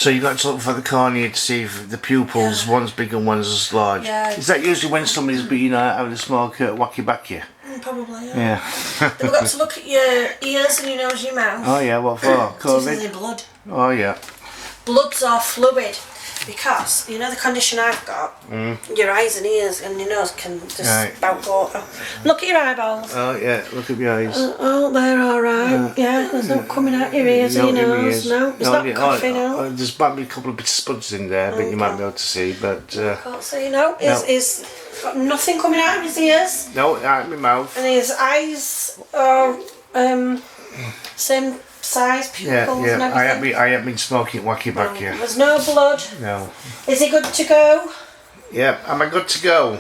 So you got to look for the cornea to see if the pupils, one's big and one's large. Yeah. Is that usually when somebody's been having a smoke wacky backy? Probably, Yeah. Then we've got to look at your ears and your nose and your mouth. Oh yeah, what for? See if there's any blood. Oh yeah. Bloods or fluid. Because, you know the condition I've got, your eyes and ears and your nose can just spout water. Look at your eyeballs. Oh yeah, look at your eyes. Oh, they're alright. Yeah, there's no coming out your ears or your nose. No, it's not coughing out. There's might be a couple of bits of spuds in there, but you might be able to see, but... can't see, no. He's got nothing coming out of his ears. No, out of my mouth. And his eyes are same size, pupils and everything. I haven't been smoking wacky back yet. There's no blood. No. Is he good to go? Yeah, am I good to go?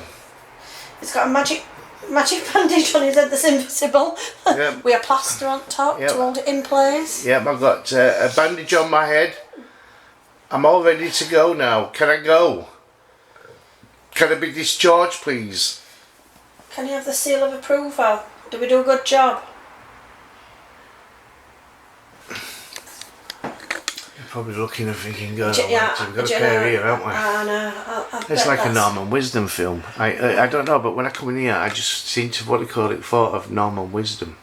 He's got a magic bandage on his head that's invisible. Yep. With a plaster on top to hold it in place. Yeah, I've got a bandage on my head. I'm all ready to go now. Can I go? Can I be discharged, please? Can you have the seal of approval? Do we do a good job? Probably looking and thinking, we've got a pair here, haven't we? I know. It's like a Norman Wisdom film. I don't know, but when I come in here, I just seem to, what do you call it, thought of Norman Wisdom.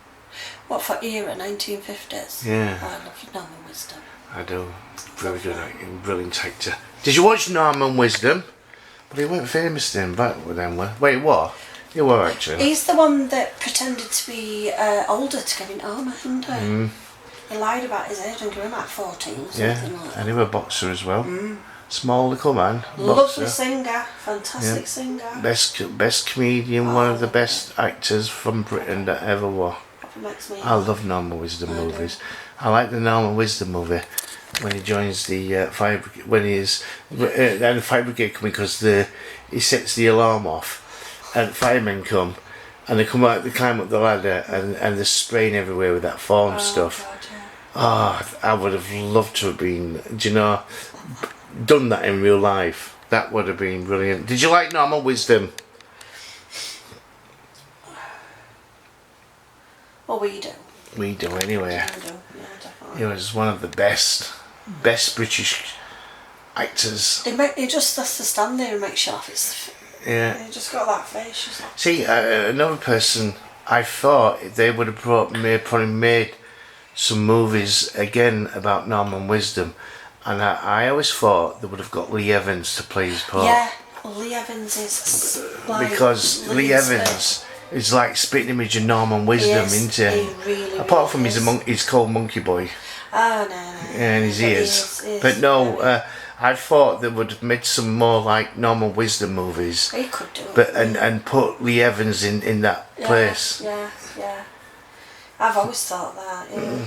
What, for era, 1950s? Yeah. Oh, I love Norman Wisdom. I do. Very good acting, brilliant actor. Did you watch Norman Wisdom? But he weren't famous then, back with them. Wait, what? He were actually. He's the one that pretended to be older to get into armour, didn't he? He lied about his age and gave him like 14 or something like that. And he was a boxer as well. Small little man. Lovely singer, fantastic singer. Best comedian, one of the best actors from Britain that ever was. I love Norman Wisdom movies. I like the Norman Wisdom movie when he joins the fire brigade, when he's the fire brigade coming because he sets the alarm off and firemen come and they come out, they climb up the ladder and they're spraying everywhere with that foam stuff. God, yeah. Oh, I would have loved to have been, done that in real life. That would have been brilliant. Did you like Norman Wisdom? Well, we do. We do anyway. We do, yeah, definitely. He was one of the best British actors. He just has to stand there and make sure it's... Yeah. He just got that face. See, another person, I thought they would have probably made some movies again about Norman Wisdom, and I always thought they would have got Lee Evans to play his part. Yeah, Lee Evans is like because Lee Evans is like spitting image of Norman Wisdom, isn't he? He really, apart from is. he's called Monkey Boy. Oh no. And his ears. But no, I thought they would have made some more like Norman Wisdom movies. He could do it. But and put Lee Evans in that place. Yeah. I've always thought that. Yeah.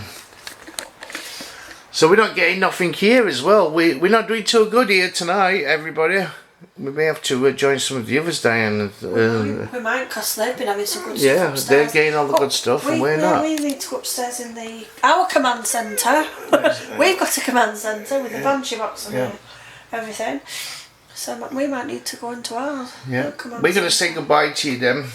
So we're not getting nothing here as well. We're not doing too good here tonight, everybody. We may have to join some of the others, Diane. We might, because they've been having some good stuff upstairs. They're getting all the good stuff, and we're not. We need to go upstairs in our command centre. We've got a command centre with a banshee box and everything. So we might need to go into ours. Yeah. We're going to say goodbye to you then.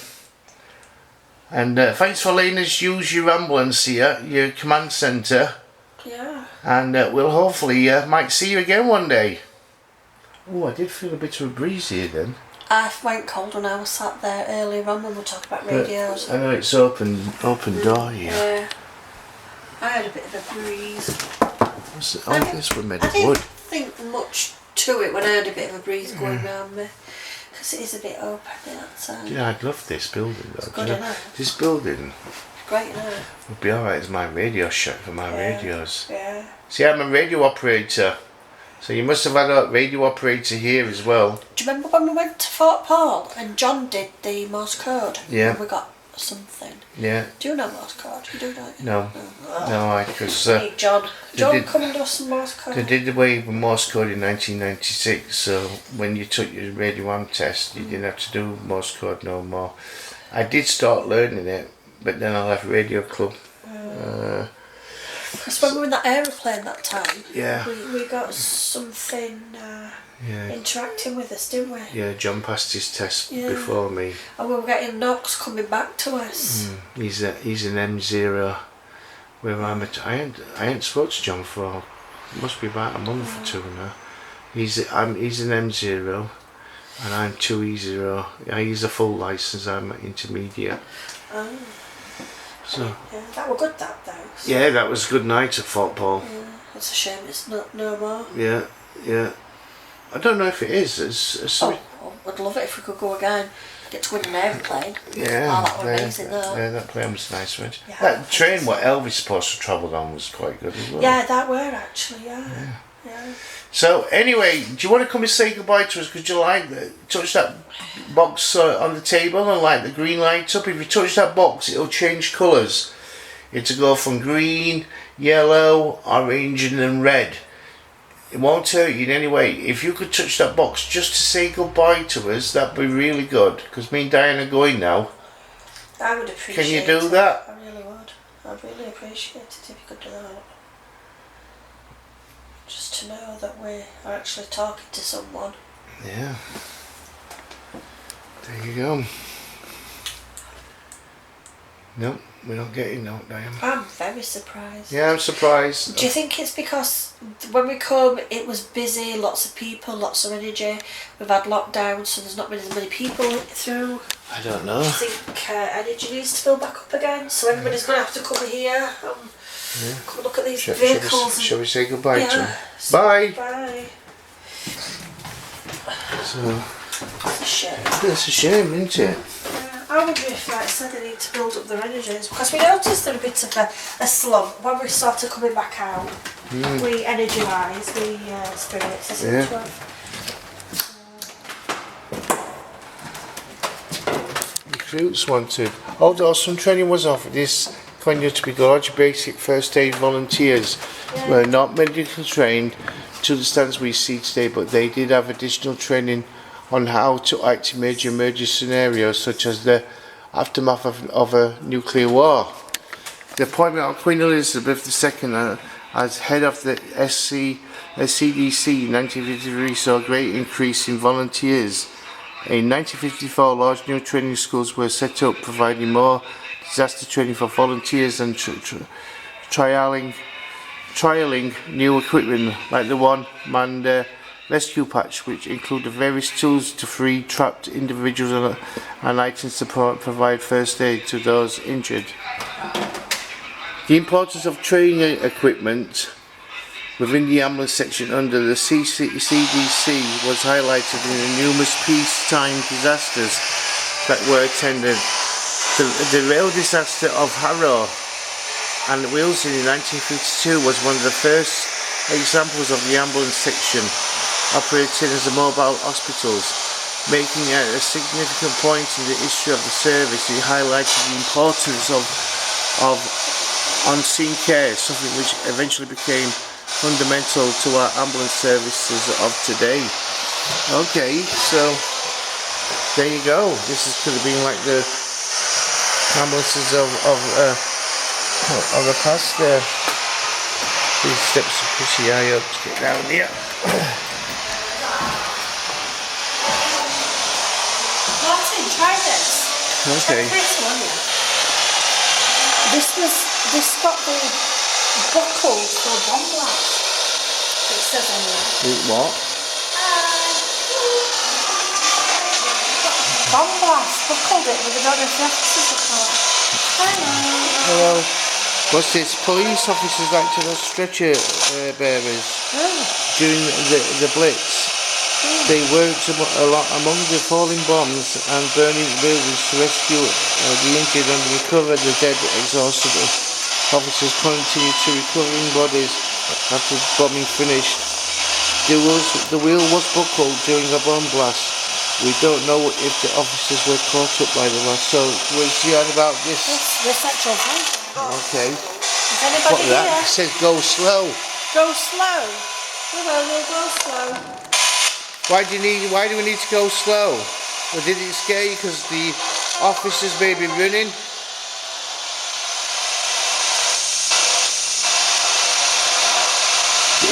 And thanks for letting us use your ambulance here, your command centre. Yeah. And we'll hopefully might see you again one day. Oh, I did feel a bit of a breeze here then. I went cold when I was sat there earlier on when we talked about radios. I know it's open door here. Yeah. I had a bit of a breeze. This was made of wood. I didn't think much to it when I had a bit of a breeze going round me. Because it is a bit open outside. Yeah, I'd love this building though. It's good, isn't it? This building Great, isn't it? would be alright as my radio shack for my radios. Yeah. See, I'm a radio operator. So you must have had a radio operator here as well. Do you remember when we went to Fort Paul and John did the Morse code? Yeah. And we got something. Yeah. Do you know Morse code? You do, don't you? No. No, because... Hey, John. John, come and do some Morse code. They did away with Morse code in 1996, so when you took your Radio 1 test, you didn't have to do Morse code no more. I did start learning it, but then I left Radio Club. Because when we were in that aeroplane that time, yeah, we got something interacting with us, didn't we? Yeah, John passed his test before me. And we were getting knocks coming back to us. He's an M0 where I ain't spoke to John for Must be about a month or two now. He's an M0 and I'm 2E0. Yeah, he's a full licence, I'm intermediate. Oh. So Yeah, that were good that though. So. yeah, that was a good night at Fort Paul. Yeah, it's a shame it's not no more. Yeah, yeah. I don't know if it is. I'd love it if we could go again. Get to win an airplane. Yeah, oh, that was amazing though. Yeah, that plane was nice, right? Yeah, that train what Elvis supposed to travel on was quite good as well. Yeah, that were actually, yeah. So anyway, do you want to come and say goodbye to us? Because you touch that box on the table and light the green light up. If you touch that box, it'll change colours. It'll go from green, yellow, orange, and then red. It won't hurt you in any way. If you could touch that box just to say goodbye to us, that'd be really good. Because me and Diane are going now. I would appreciate it. Can you do that? I really would. I'd really appreciate it if you could do that. Just to know that we are actually talking to someone. Yeah. There you go. No, we're not getting no, Diane. I'm very surprised. Yeah, I'm surprised. Do you think it's because when we come it was busy, lots of people, lots of energy, we've had lockdown so there's not been as many people through? I don't know. Do you think energy needs to fill back up again so everybody's going to have to come here and come and look at these vehicles? Shall we say goodbye to them? Bye! Bye! So, It's a shame. it's a shame, isn't it? I wonder if, like I said, they need to build up their energies because we noticed they're a bit of a slump when we started coming back out. We energy-wise, we spirits, etc. Recruits wanted. Although some training was offered, this continued to be large basic first aid volunteers were not medically trained to the standards we see today, but they did have additional training on how to act in major emergency scenarios such as the aftermath of a nuclear war. The appointment of Queen Elizabeth II as head of the CDC in 1953 saw a great increase in volunteers. In 1954, large new training schools were set up, providing more disaster training for volunteers and trialing new equipment like the one-man rescue patch, which included various tools to free trapped individuals and items to provide first aid to those injured. The importance of training equipment within the ambulance section under the CDC was highlighted in the numerous peacetime disasters that were attended. The rail disaster of Harrow and Wilson in 1952 was one of the first examples of the ambulance section operating as a mobile hospitals, making it a significant point in the history of the service. It highlighted the importance of on-scene care, something which eventually became fundamental to our ambulance services of today. Okay, so there you go. This is could have been like the ambulances of the past. These steps are pretty high up to get down here. Martin, try this. Okay. This got the buckle for bomb blast. It says on there. What? Bomb blast, buckled it with a dog of officers. Hello. What's this? Police officers acted as stretcher bearers during the Blitz. They worked among the falling bombs and burning buildings to rescue the injured and recover the dead. Exhausted officers continued to recovering bodies after bombing finished. The wheel was buckled during a bomb blast. We don't know if the officers were caught up by the blast. So we'll see about this. This actual thing. Okay. Is anybody What that? here? It says go slow. Go slow. We'll go slow. Why do we need to go slow? Or did it scare you because the officers may be running?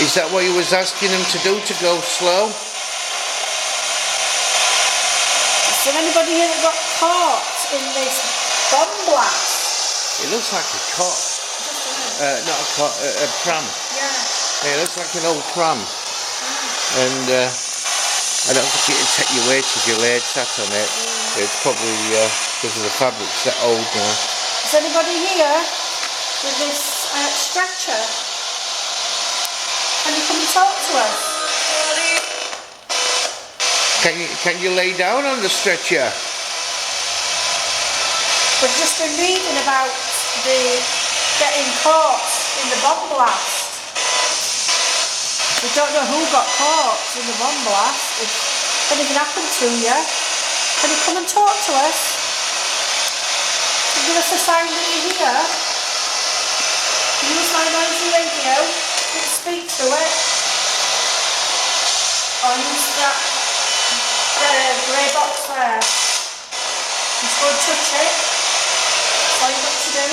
Is that what you was asking them to do, to go slow? Is there anybody here that got caught in this bomb blast? It looks like a cot. Not a cot, a pram. Yeah. Yeah, it looks like an old pram. And I don't think it'd take your weight if you laid sat on it. It's probably because of the fabric's that old now. Is anybody here with this stretcher? Can you come and talk to us? Can you lay down on the stretcher? We've just been reading about the getting caught in the bomb blast. We don't know who got caught in the bomb blast. If anything happened to you, can you come and talk to us? Give us a sign that you're here. Use my noisy radio. You can speak through it. Or use that grey box there. Just go and touch it. That's all you've got to do.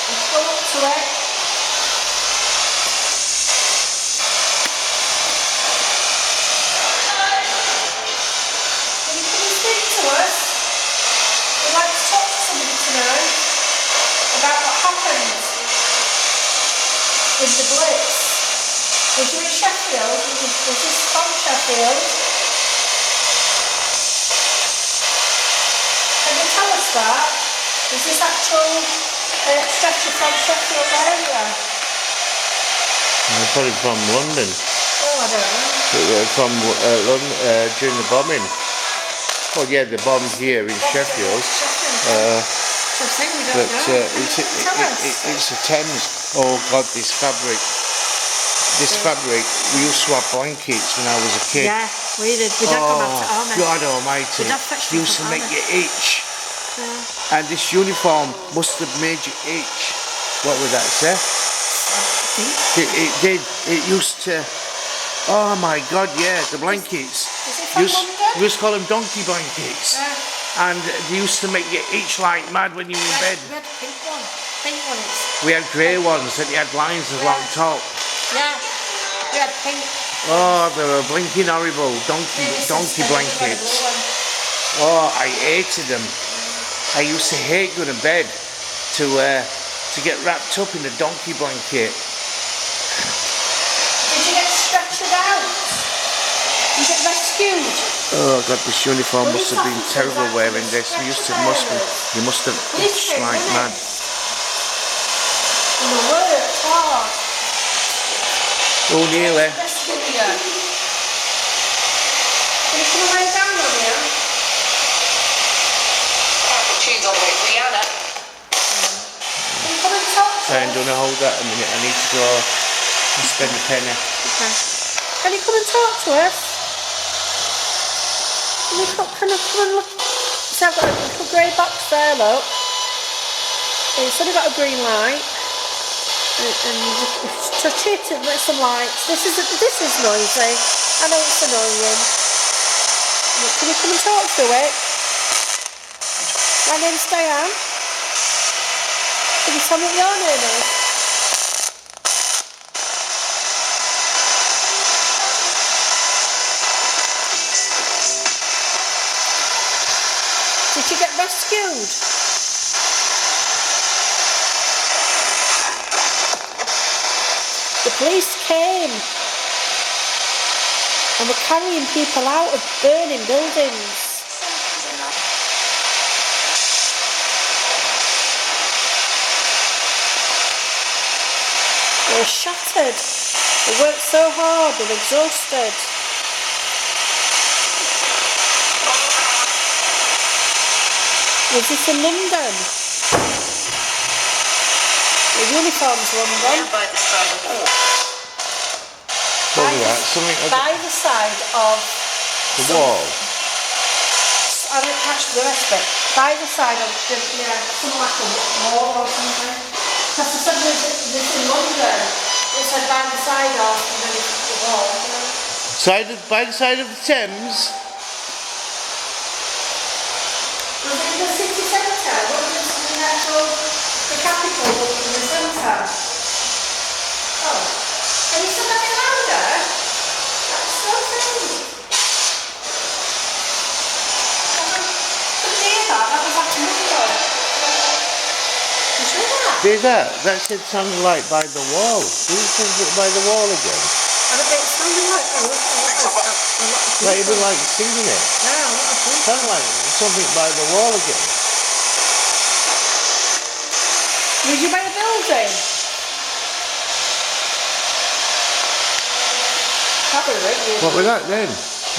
Just go up to it. Can you come and speak to us? We'd like to talk to somebody tonight about what happened with the Blitz. Was you in Sheffield? Was this from Sheffield? Can you tell us that? Is this actual stretcher from Sheffield area? Probably from London. Oh, I don't know. From London during the bombing. Well, yeah, the bomb here in Sheffield. Something we don't know. It's a Thames. Oh God, this fabric. This fabric, we used to have blankets when I was a kid. Yeah, we did. We don't come up to army. God almighty. We Used to make you itch. Yeah. And this uniform must have made you itch. What would that say? It did. It used to. Oh my God, yeah, the blankets. Is it from London? We used to call them donkey blankets. Yeah. And they used to make you itch like mad when you were in bed. We had a pink one. Pink ones. We had grey ones that had lines along top. Yeah. We had pink. Oh, they were blinking horrible. Donkey blankets. Oh, I hated them. I used to hate going to bed to get wrapped up in a donkey blanket. Did you get stretched out? Did you get rescued? Oh God, this uniform must have been terrible wearing this. You must have itched like mad. And the worked hard. Oh, nearly. Rescue you. Can you come and lay down on you? Tunes on with Rihanna. Can you come and talk to I'm us? going to hold that a minute. I need to go and spend a penny. Okay. Can you come and talk to us? Can you come and look? See, I've got a little grey box there, look. It's only got a green light. And you touch it and let some lights. This is noisy. I know it's annoying. But can you come and talk through it? My name's Diane. Can you tell me what your name is? Did you get rescued? The police came and were carrying people out of burning buildings. They were shattered. They worked so hard, they were exhausted. Was this in London? The uniforms London. By the side of the What was that? Something By the side of the wall. I don't catch the rest of it. By the side of something like a wall or something. Because they said this in London. It said by the side of and then it's the wall. By the side of the Thames. Was it in the city centre? Was it in the actual the capital in the centre? Oh. Can you say that a bit louder? That's so faint. Couldn't hear that. That was like a window. You sure that? Did that? That said sounded like by the wall. Did it sound by the wall again? And it sounded like a lot of Not people. even like singing it. Yeah, a lot of people. Sounded like something by the wall again. Was you by the building? Probably right. What was that then?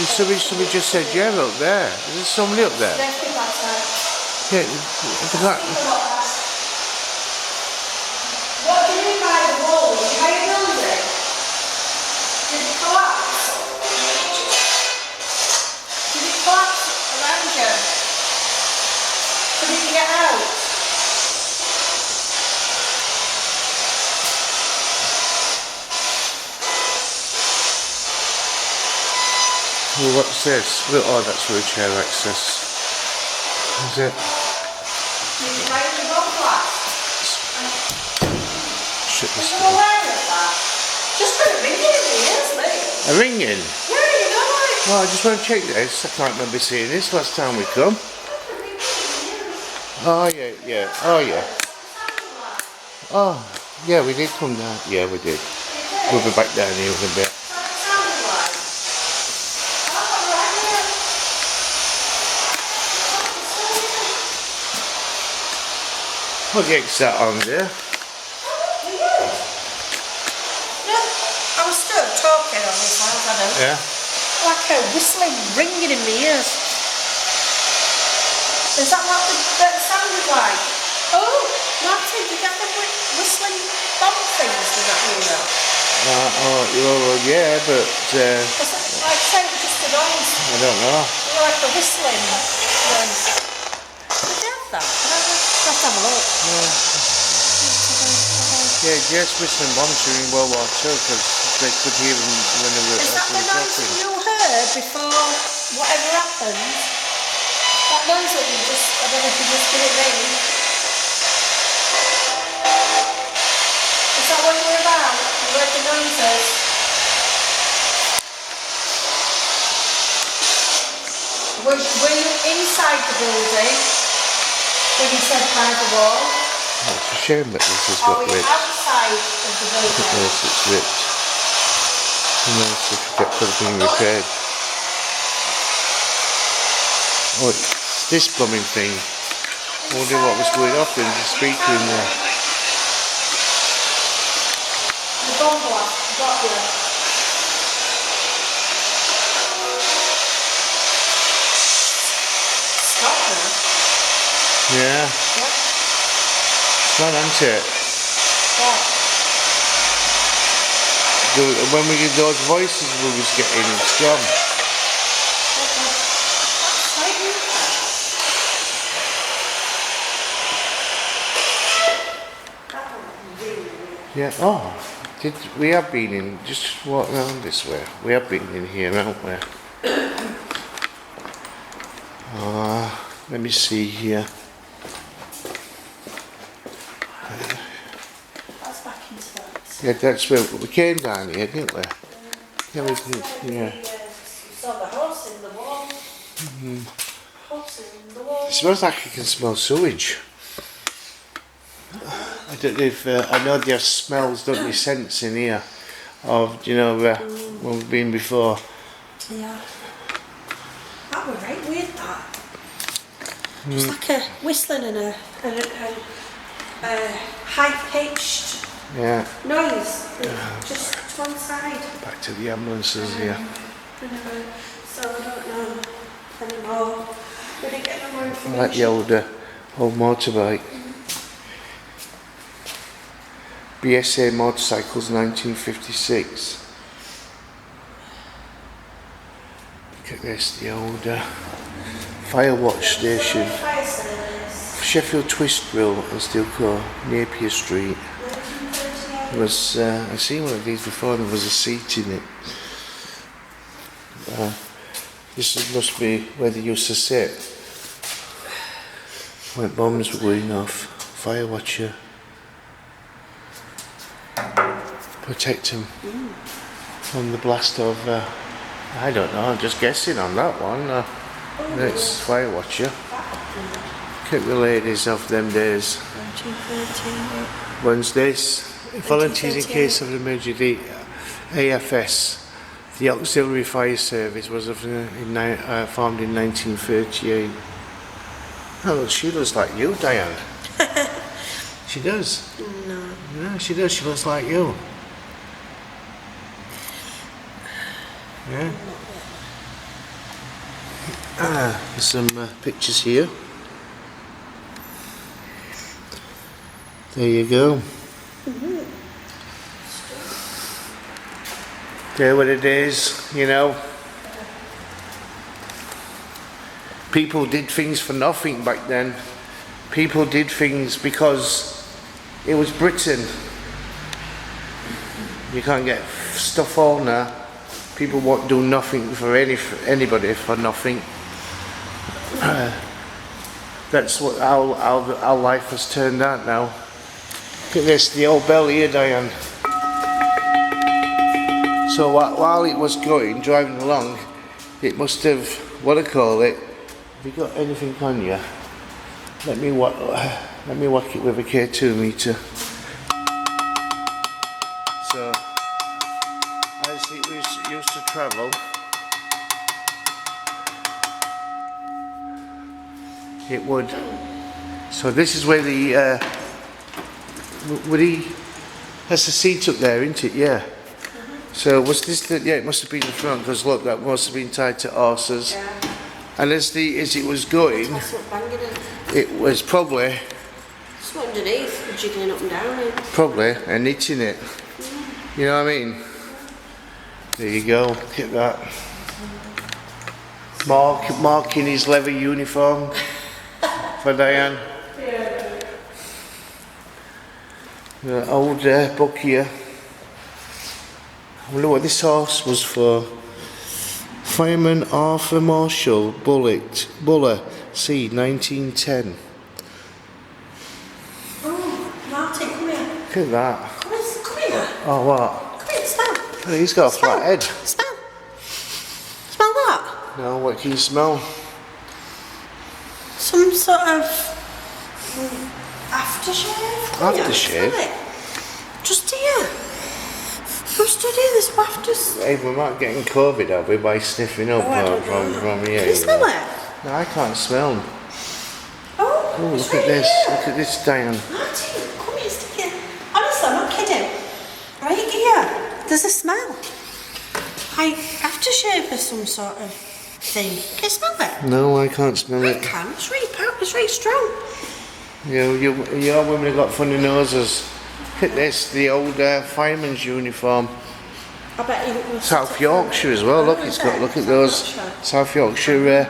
Somebody just said, yeah, up there. Is there somebody up there? There's people outside. Yeah, that, What do you mean by the wall? Was you by the building? Did it collapse? Did it collapse around you? Couldn't you get out? well, what's this? Oh, that's wheelchair access. Is it? Did you buy the wall glass? Shit, Are this you aware of that? Just put it ringing in the ears, mate. a ringing. Yeah, you know it. Well, I just want to check this. I can't remember seeing this last time we come. Oh yeah, yeah. Oh yeah. Oh yeah, we did come down. Yeah, we did. We'll be back down here in a bit. What the heck's that on there? I was still talking on this house, I know. Yeah. Like a whistling, ringing in my ears. Is that what that sounded like? Oh, Martin, did you get the whistling bomb things? Did that mean that? Oh, yeah, but Was it like say it was just a noise? I don't know. Like a whistling noise. Did you have that? Let's have a look. Yeah, yes, whistling bombs during World War II because they could hear them when they were Is that the noise that dropping. you heard before whatever happened? That noise that you just, I don't know if you just did it ring. Is that what you were about? You heard the noises? Were you inside the building when you said by the wall? Oh, it's a shame that this has Or got were you ripped. outside of the building? Yes, it's ripped. Who knows if it could have been repaired. Oh, this plumbing thing. I wonder what was going off in the speaker in there. The bomb blast got you. Stop now. Yeah, Yeah. it's not, isn't it? Yeah. When we did those voices we was getting, it's gone. Yeah, oh, we have been in, just walk around this way. We have been in here, haven't we? Let me see here. That's back into that. Yeah, that's where we came down here, didn't we? Yeah, we did, yeah. You saw the horse in the wall. Horse in the wall. It smells like you can smell sewage. I don't know if, I know they have smells, don't they, scents in here of, you know, where we've been before. Yeah. That were right weird, that. It was like a whistling and a high-pitched Yeah, noise. Just to one side. back to the ambulances here. So I don't know anymore. We didn't get no more I information. like the old motorbike. BSA motorcycles 1956. Look at this, the old fire watch station. Fire service. Sheffield Twist Grill and Steel Core, Napier Street. 1938. There was, I've seen one of these before and there was a seat in it. This must be where they used to sit when bombs were going off. Fire watcher. Protect him from the blast of, I don't know, I'm just guessing on that one. It's fire watcher. Look at the ladies of them days. 1913. When's this? Volunteers in case of an emergency. The AFS, the Auxiliary Fire Service, was formed in 1938. Oh, look, she looks like you, Diane. She does. No. Yeah, she does. She looks like you. Yeah. There's some pictures here. There you go. There what it is, you know. People did things for nothing back then. People did things because it was Britain. You can't get stuff on now. People won't do nothing for anybody for nothing. That's what our life has turned out now. Look at this, the old bell here, Diane. So while it was driving along, it must have, what I call it, have you got anything on you? Let me whack it with a K2 meter. So, as it was used to travel, it would. So this is where the that's the seat up there, isn't it? Yeah. So was this the, yeah, it must have been the front, because look, that must have been tied to horses. Yeah. And as it was going, it was probably It's not underneath, jiggling up and down it. probably and knitting it. You know what I mean? There you go, look at that. Mark in his leather uniform for Diane. The old book here. I wonder what this horse was for. Fireman Arthur Marshall Buller, C. 1910. Oh, Martin, come here. Look at that. Come here. Oh, what? Come here, smell. Oh, he's got a flat head. Smell. Smell that? No, what can you smell? Some sort of aftershave. Come here, Aftershave? smell it. Just here. Just here, there's wafters. Hey, we might be getting COVID, are we, by sniffing up from here? Can you smell it? No, I can't smell them. Oh, Oh, it's look right at this. here. Look at this, Diane. Martin, come here, stick it. Honestly, I'm not kidding. Right here, there's a smell. Like aftershave or some sort of thing. Can you smell it? No, I can't smell I it. can. It's really powerful. It's really strong. You women have got funny noses. Look at this, the old fireman's uniform. I bet you was South Yorkshire as well. Look, it's got. Look at those South Yorkshire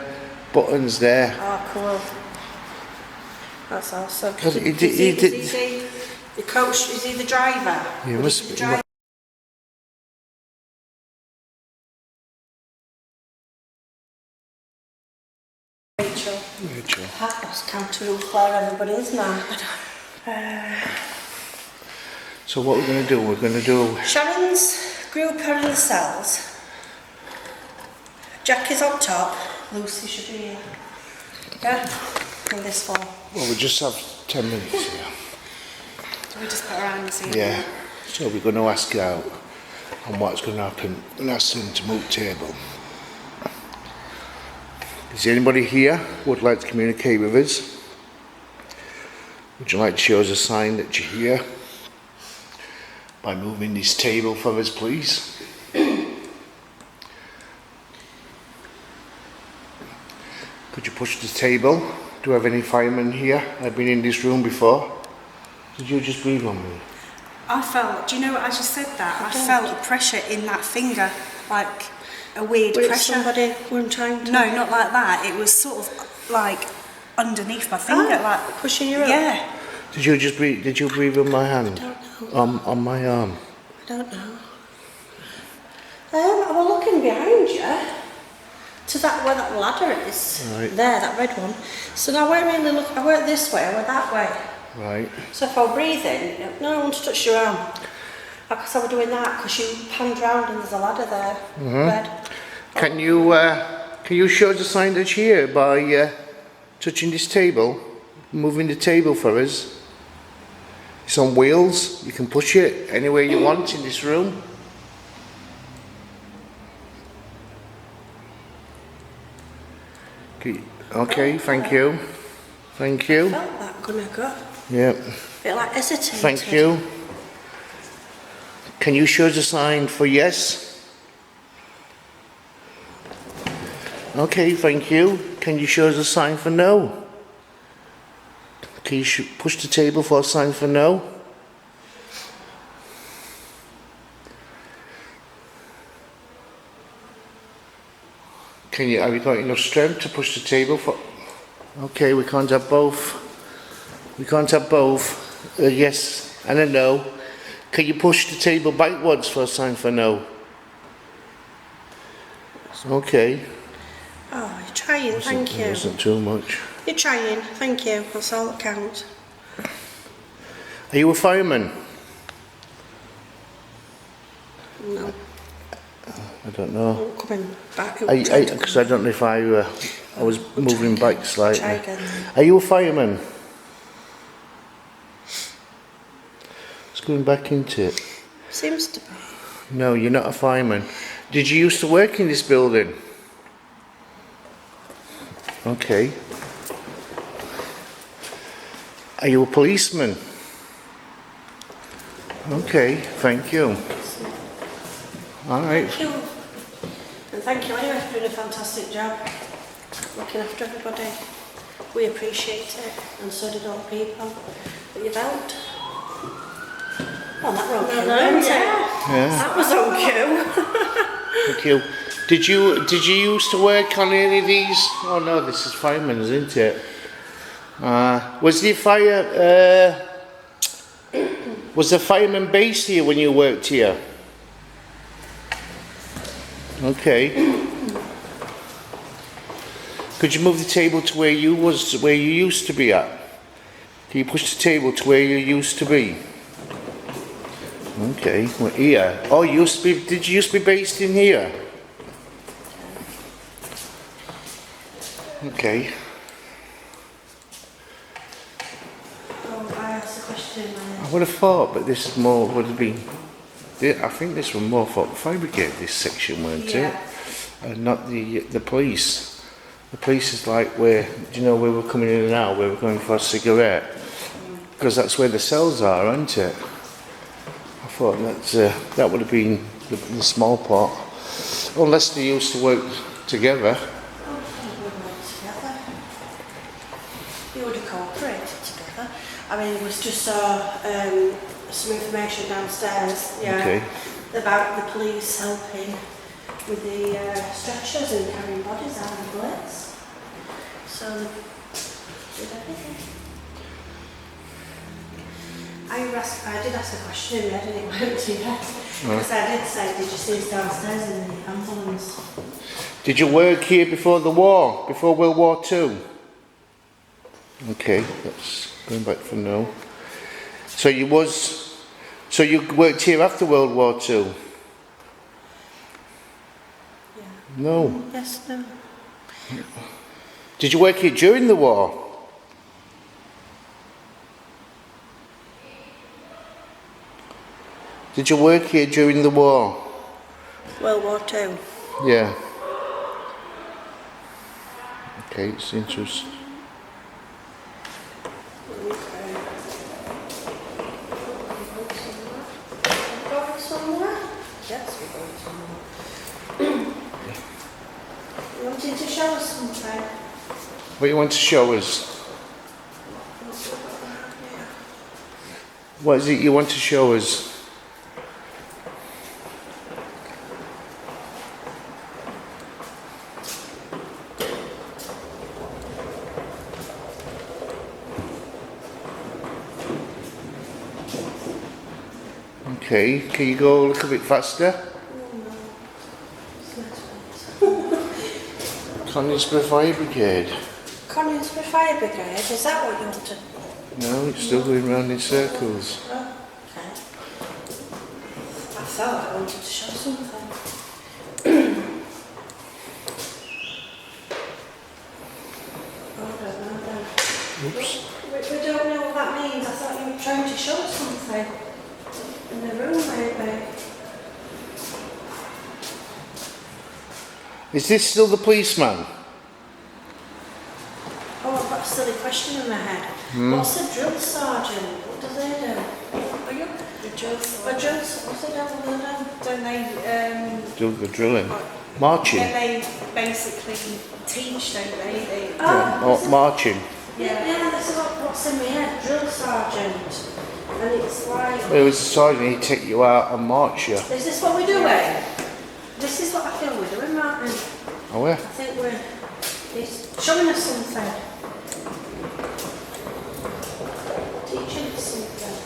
buttons there. Oh, cool. That's awesome. Because he Is he the coach? Is he the driver? He Would must he be be. the driver? Rachel. That was counter where everybody is now. So what we're going to do? We're going to do. Sharon's grew her in the cells. Jack is on top. Lucy should be here. Yeah? And this one. Well, we just have 10 minutes here. We just put her hands here. Yeah. So we're going to ask out on what's going to happen. We're going to ask them to move table. Is anybody here who would like to communicate with us? Would you like to show us a sign that you're here? By moving this table for us, please. Could you push the table? Do we have any firemen here? I've been in this room before. Did you just breathe on me? I felt, do you know what, as you said that, I felt a pressure in that finger, like a weird But pressure. somebody when trying to... No, not like that. It was sort of like underneath my finger, like pushing your arm? yeah. Did you just breathe? Did you breathe on my hand? I don't know. On my arm. I don't know. I was looking behind you to that where that ladder is. Right. There, that red one. So now I weren't really looking. I weren't this way. I went that way. Right. So if I were breathing, no, I want to touch your arm. Because I was doing that because you panned round and there's a ladder there. Red. Can you show us a sign that you're here by touching this table? moving the table for us. It's on wheels. You can push it anywhere you want in this room. Okay, thank you. Thank you. I felt that gonna go. Yeah. Bit like hesitating. Thank you. Can you show us a sign for yes? Okay, thank you. Can you show us a sign for no? Can you push the table for a sign for no? Have you got enough strength to push the table for? Okay, we can't have both. We can't have both. A yes and a no. Can you push the table backwards for a sign for no? Okay. Oh, you're trying, thank you. It wasn't too much. You're trying, thank you. That's all that counts. Are you a fireman? No. I don't know. I'm coming back. Because I don't know if I was moving back slightly. Try again. Are you a fireman? It's going back into it. Seems to be. No, you're not a fireman. Did you used to work in this building? Okay. Are you a policeman? Okay, thank you. All right. Thank you. And thank you anyway for doing a fantastic job looking after everybody. We appreciate it, and so did all the people that you've helped. Oh, that wrong cue, wasn't it? Yeah. That was on cue. Thank you. Did you used to work on any of these? Oh no, this is fireman, isn't it? Was the fireman based here when you worked here? Okay. Could you move the table to where you used to be at? Can you push the table to where you used to be? Okay, well, here. Oh, did you used to be based in here? Okay. Oh, I asked a question. I would have thought, but this would have been. I think this was more for the fire brigade, this section, weren't it? And not the police. The police is like where, do you know, where we're coming in and out, where we're going for a cigarette? Because that's where the cells are, aren't it? I thought that would have been the small part. Unless they used to work together. We would have cooperated together. I mean, it was just some information downstairs, Okay. about the police helping with the stretchers and carrying bodies out of the blitz. So they did everything. I did ask a question in there, didn't it? Went to yet. Because I did say, did you see us downstairs in the ambulance? Did you work here before the war, before World War II? Okay, that's going back for no. So you worked here after World War II? Yeah. No. Yes, no. Did you work here during the war? Did you work here during the war? World War II. Yeah. Okay, it's interesting. Yes, we're going somewhere. You wanted to show us something? What you want to show us? What is it you want to show us? Okay, can you go a little bit faster? Coningsborough Fire Brigade. Coningsborough Fire Brigade, is that what you wanted? No, it's still going round in circles. Oh, okay. I thought I wanted to show something. Oh, I don't know then. Oops. We don't know what that means. I thought you were trying to show us something in the room, maybe. Is this still the policeman? Oh, I've got a silly question in my head. What's a drill sergeant? What do they do? Are you the drill A drill, what's the devil do they do? Don't they, Do the drilling? Marching? yeah, they basically teach, don't they? Oh, marching. Yeah, this is what's in my head. Drill sergeant. And it's like... Well, it was the sergeant, he'd take you out and march you. Is this what we're doing? This is what I feel we're doing, Martin. Oh, yeah? I think he's showing us something. Teaching us something.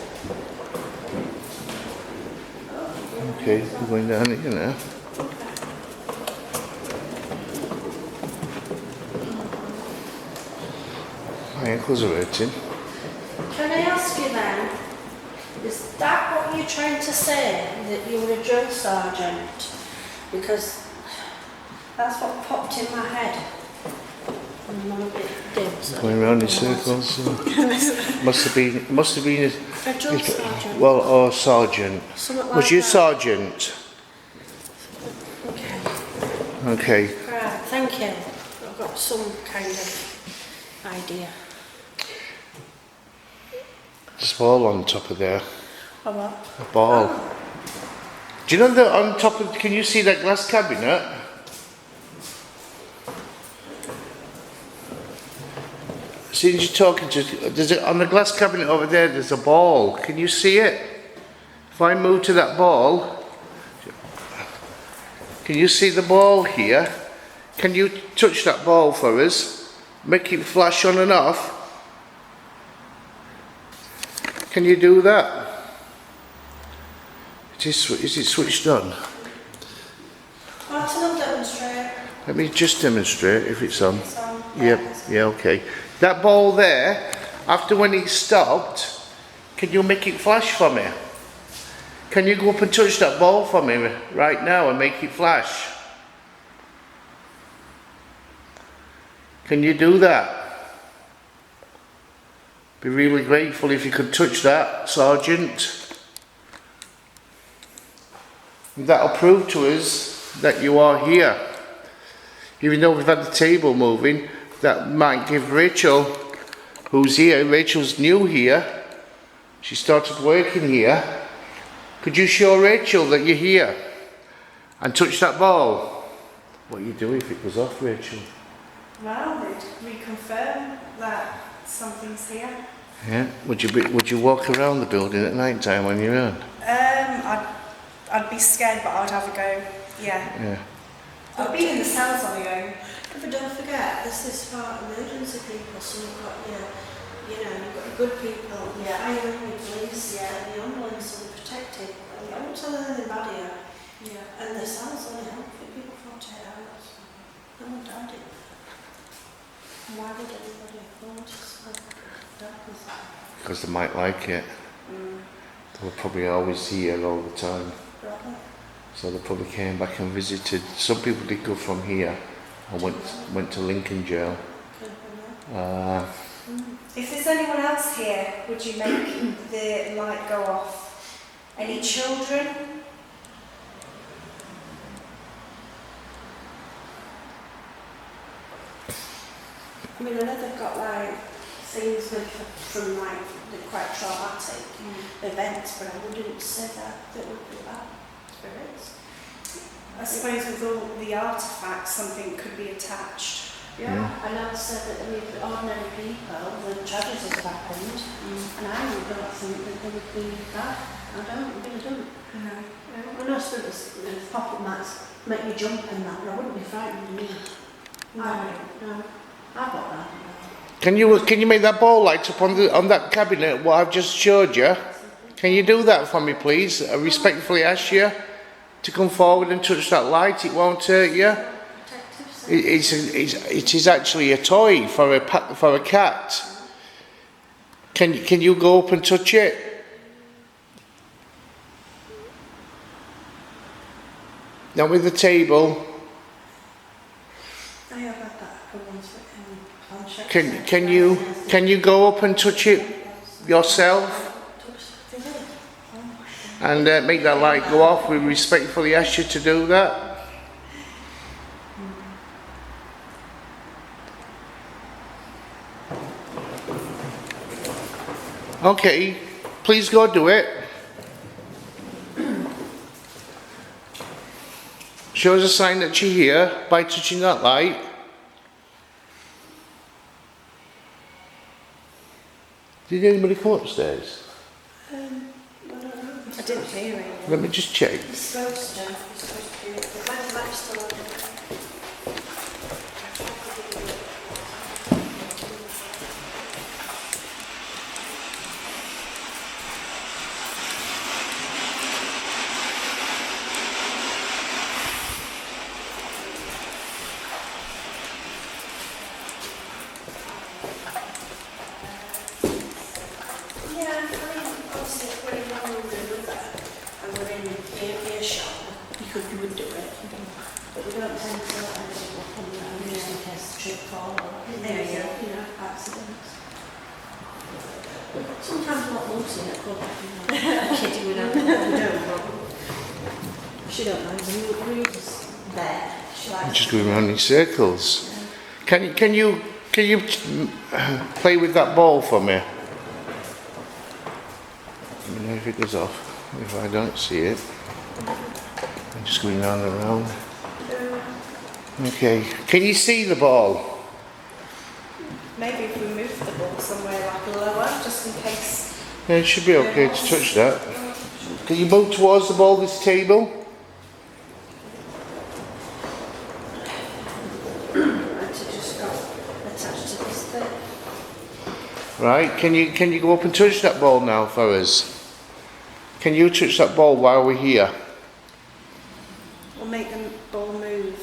Okay, we're going down here now. My ankles are hurting. Can I ask you then, is that what you're trying to say, that you were a drill sergeant? Because that's what popped in my head. And I'm a bit dim, so Going round in circles. So. must have been a drill sergeant. well, or sergeant. Something like Was you that. sergeant? Okay. Okay. Right, thank you. I've got some kind of idea. There's a ball on top of there. Or what? A ball. Do you know that on top of? Can you see that glass cabinet? Since you're talking to, there's on the glass cabinet over there. There's a ball. Can you see it? If I move to that ball, can you see the ball here? Can you touch that ball for us? Make it flash on and off. Can you do that? Is it switched on? Martin will demonstrate. Let me just demonstrate if it's on. It's on. Yep, yeah, okay. That ball there, after when it stopped, can you make it flash for me? Can you go up and touch that ball for me right now and make it flash? Can you do that? Be really grateful if you could touch that, Sergeant. That'll prove to us that you are here. Even though we've had the table moving, that might give Rachel, who's here, Rachel's new here, she started working here. Could you show Rachel that you're here and touch that ball? What you do if it goes off, Rachel? Well, we reconfirm that something's here. Yeah. Would you walk around the building at night time on your own? I'd be scared, but I'd have a go. Yeah. Yeah. I've been in the cells on my own. But don't forget, this is for emergency people, so you've got you've got your good people, your police, the ambulance, and the protected. And I won't tell anything bad here. Yeah. And the cells only help for people 48 hours. No one died in there. And why would anybody want to darkness? Because they might like it. They were probably always here all the time. Probably. So they probably came back and visited. Some people did go from here and went to Lincoln Jail. If there's anyone else here, would you make the light go off? Any children? I mean, I know they've got things from they're quite traumatic events, but I wouldn't say that would be bad spirits. I suppose with all the artefacts, something could be attached. Yeah. And I said that with ordinary people, the tragedies have happened, and I don't think that they would be bad. I really don't. No. I know spirits pop-up mats make you jump and that, but I wouldn't be frightened of me. No. I've got that. Can you make that ball light up on that cabinet? What I've just showed you. Can you do that for me, please? I respectfully ask you to come forward and touch that light. It won't hurt you. It is actually a toy for a cat. Can you go up and touch it? Now with the table. I have had that happen once with planchette. Can you go up and touch it yourself? And make that light go off? We respectfully ask you to do that. Okay, please go do it. Show us a sign that you're here by touching that light. Did anybody come upstairs? I didn't hear it. Let me just check. It's supposed to. It's supposed to be. The light's still on. You would do it, but we don't tend to let anything up on there just in case the trip fall or accidents. Sometimes not losing it, but kidding, we don't, but she don't mind. We just there. She likes I'm just going around in circles. Yeah. Can you play with that ball for me? Let me know if it goes off. If I don't see it. I'm just going round and round. Okay. Can you see the ball? Maybe if we move the ball somewhere like lower, just in case. Yeah, it should be okay to touch that. Can you move towards the ball, this table? Right, can you go up and touch that ball now for us? Can you touch that ball while we're here? We'll make the ball move.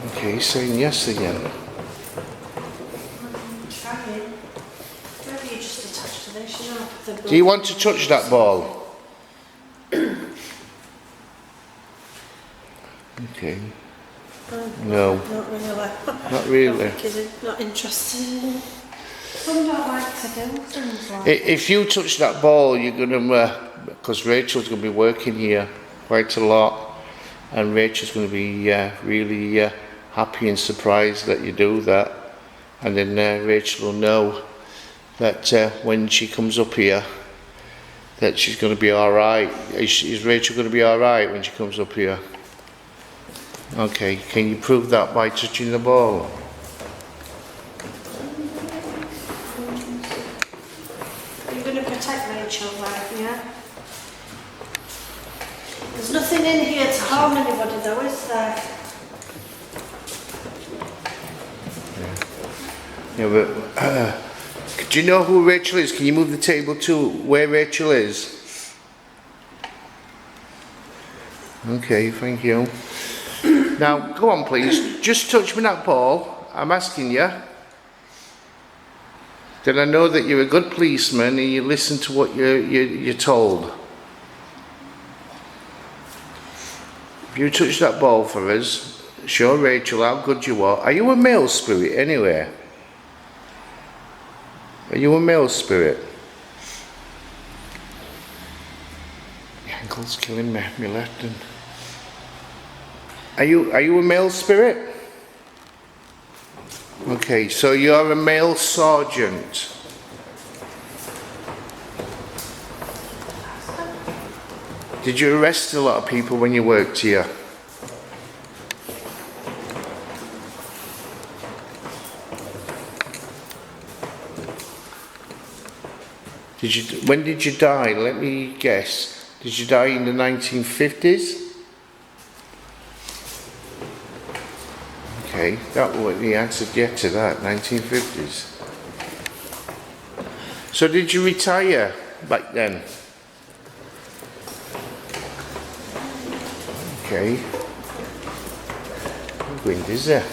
Okay, he's saying yes again. Trying. Maybe you just attach to this, Do you want to touch that ball? Okay. No. Not really. Not really. Because not interested. Some don't like to do things like If you touch that ball, you're going to, because Rachel's going to be working here quite a lot, and Rachel's going to be really happy and surprised that you do that, and then Rachel will know that when she comes up here, that she's going to be alright. Is Rachel going to be alright when she comes up here? Okay, can you prove that by touching the ball? You're going to protect Rachel, right? Yeah. There's nothing in here to harm anybody, though, is there? Yeah, but do you know who Rachel is? Can you move the table to where Rachel is? Okay, thank you. Now, go on please, just touch me that ball, I'm asking you. Then I know that you're a good policeman and you listen to what you're told. If you touch that ball for us, show Rachel how good you are. Are you a male spirit anyway? Are you a male spirit? My ankle's killing me, my left hand. Are you a male spirit? Okay, so you're a male sergeant. Did you arrest a lot of people when you worked here? When did you die? Let me guess. Did you die in the 1950s? Okay, that was the answer yet to that, 1950s. So did you retire back then? Okay. What wind is there?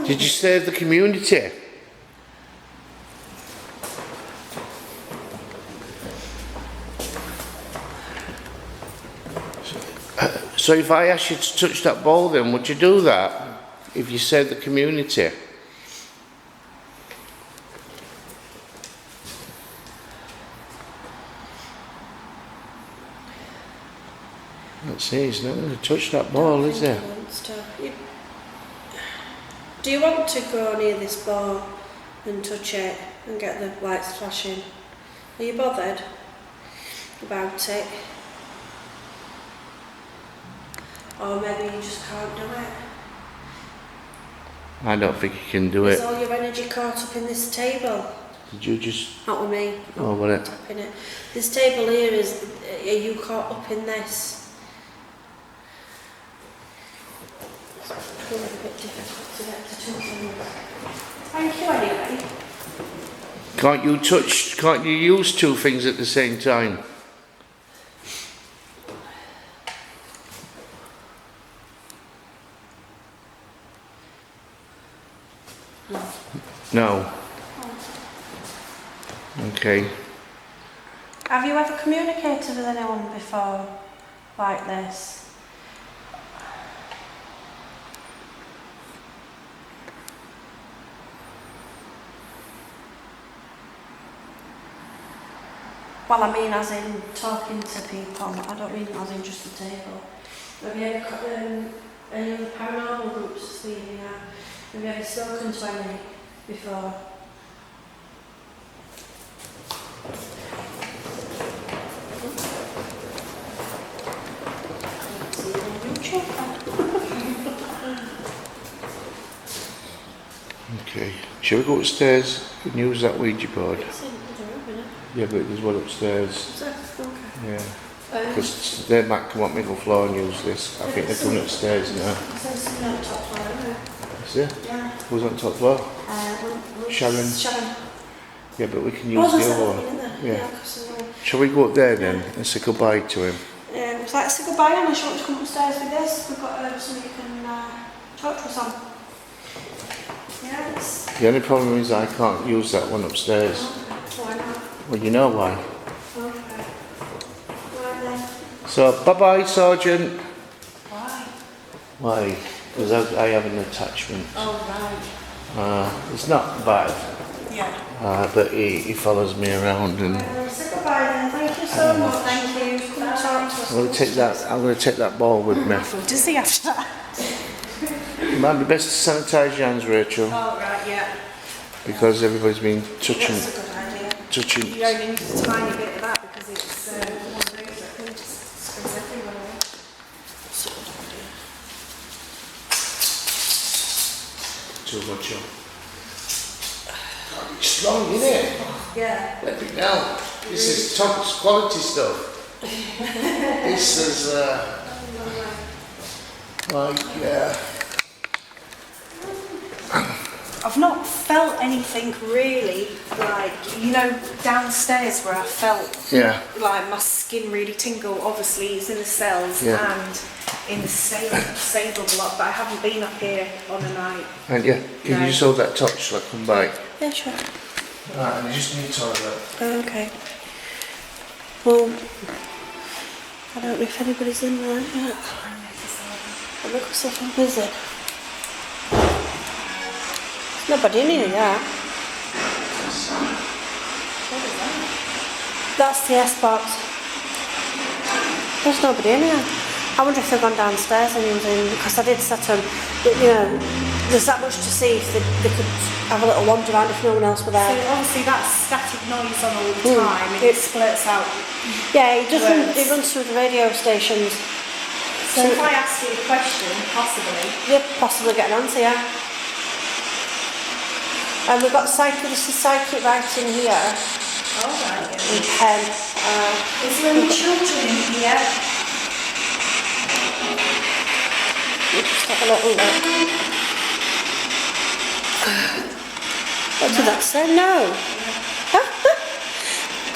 Did you serve the community? So if I asked you to touch that ball then, would you do that? If you said the community? Let's see, he's not going to touch that ball, is he? Do you want to go near this ball and touch it and get the lights flashing? Are you bothered about it? Or maybe you just can't do it? I don't think you can do Is it. all your energy caught up in this table? Did you just... Not with me. Oh, what it? Tapping it. This table here is... Are you caught up in this? It's a bit difficult to get to two things. Thank you anyway. Can't you use two things at the same time? No. Okay. Have you ever communicated with anyone before like this? Well, I mean as in talking to people, I don't mean as in just the table. Have you ever got any of the paranormal groups speaking out? Have you ever spoken to any before? Okay. Shall we go upstairs and use that Ouija board? Yeah, but there's one upstairs. Okay. Yeah. Because they might come up middle floor and use this. I think they're coming upstairs now. There's no top floor, isn't there? Is there? Yeah. Who's on top floor? Sharon. Sharon. Yeah, but we can use the other one. Yeah. Shall we go up there then and say goodbye to him? Yeah, would you like to say goodbye unless you want to come upstairs with this? We've got something you can talk to us on. Yes. The only problem is I can't use that one upstairs. Why not? Well, you know why. Okay. Right then. So, bye-bye, Sergeant. Why? Why? Because I have an attachment. Oh, right. It's not bad, Yeah. but he follows me around and Say goodbye then. Thank you so much. Thank you. Come and talk to us. I'm going to take that ball with me. What does he have to? It might be best to sanitize your hands, Rachel, Oh, right, yeah. because everybody's been touching. That's a good idea. Touching. You only need a tiny bit of that because it's one of those that can just squeeze everywhere. That's a good idea. Too much on. It's strong, isn't it? Yeah. Let me down. This is top quality stuff. This is I've not felt anything really like, you know, downstairs where I felt yeah. like my skin really tingle. Obviously it's in the cells Yeah. and in the stable block, but I haven't been up here on a night. And yeah, can No. you just hold that touch till I come back? Yeah, sure. Right, and you just need toilet. Okay. Well, I don't know if anybody's in there yet. It looks as if I'm busy. There's nobody in here yet. That's the S-box. There's nobody in here. I wonder if they've gone downstairs and using, because I did set them, you know, there's that much to see if they could have a little wander around if no one else were So there. obviously that's static noise on all the time and it splurts out. Yeah, it Words. runs through the radio stations. So if I ask you a question, possibly, You'll possibly get an answer, yeah. And we've got this is psychic writing here alright, in pen. is there any children in here? Let's have a little look. What did that say? No.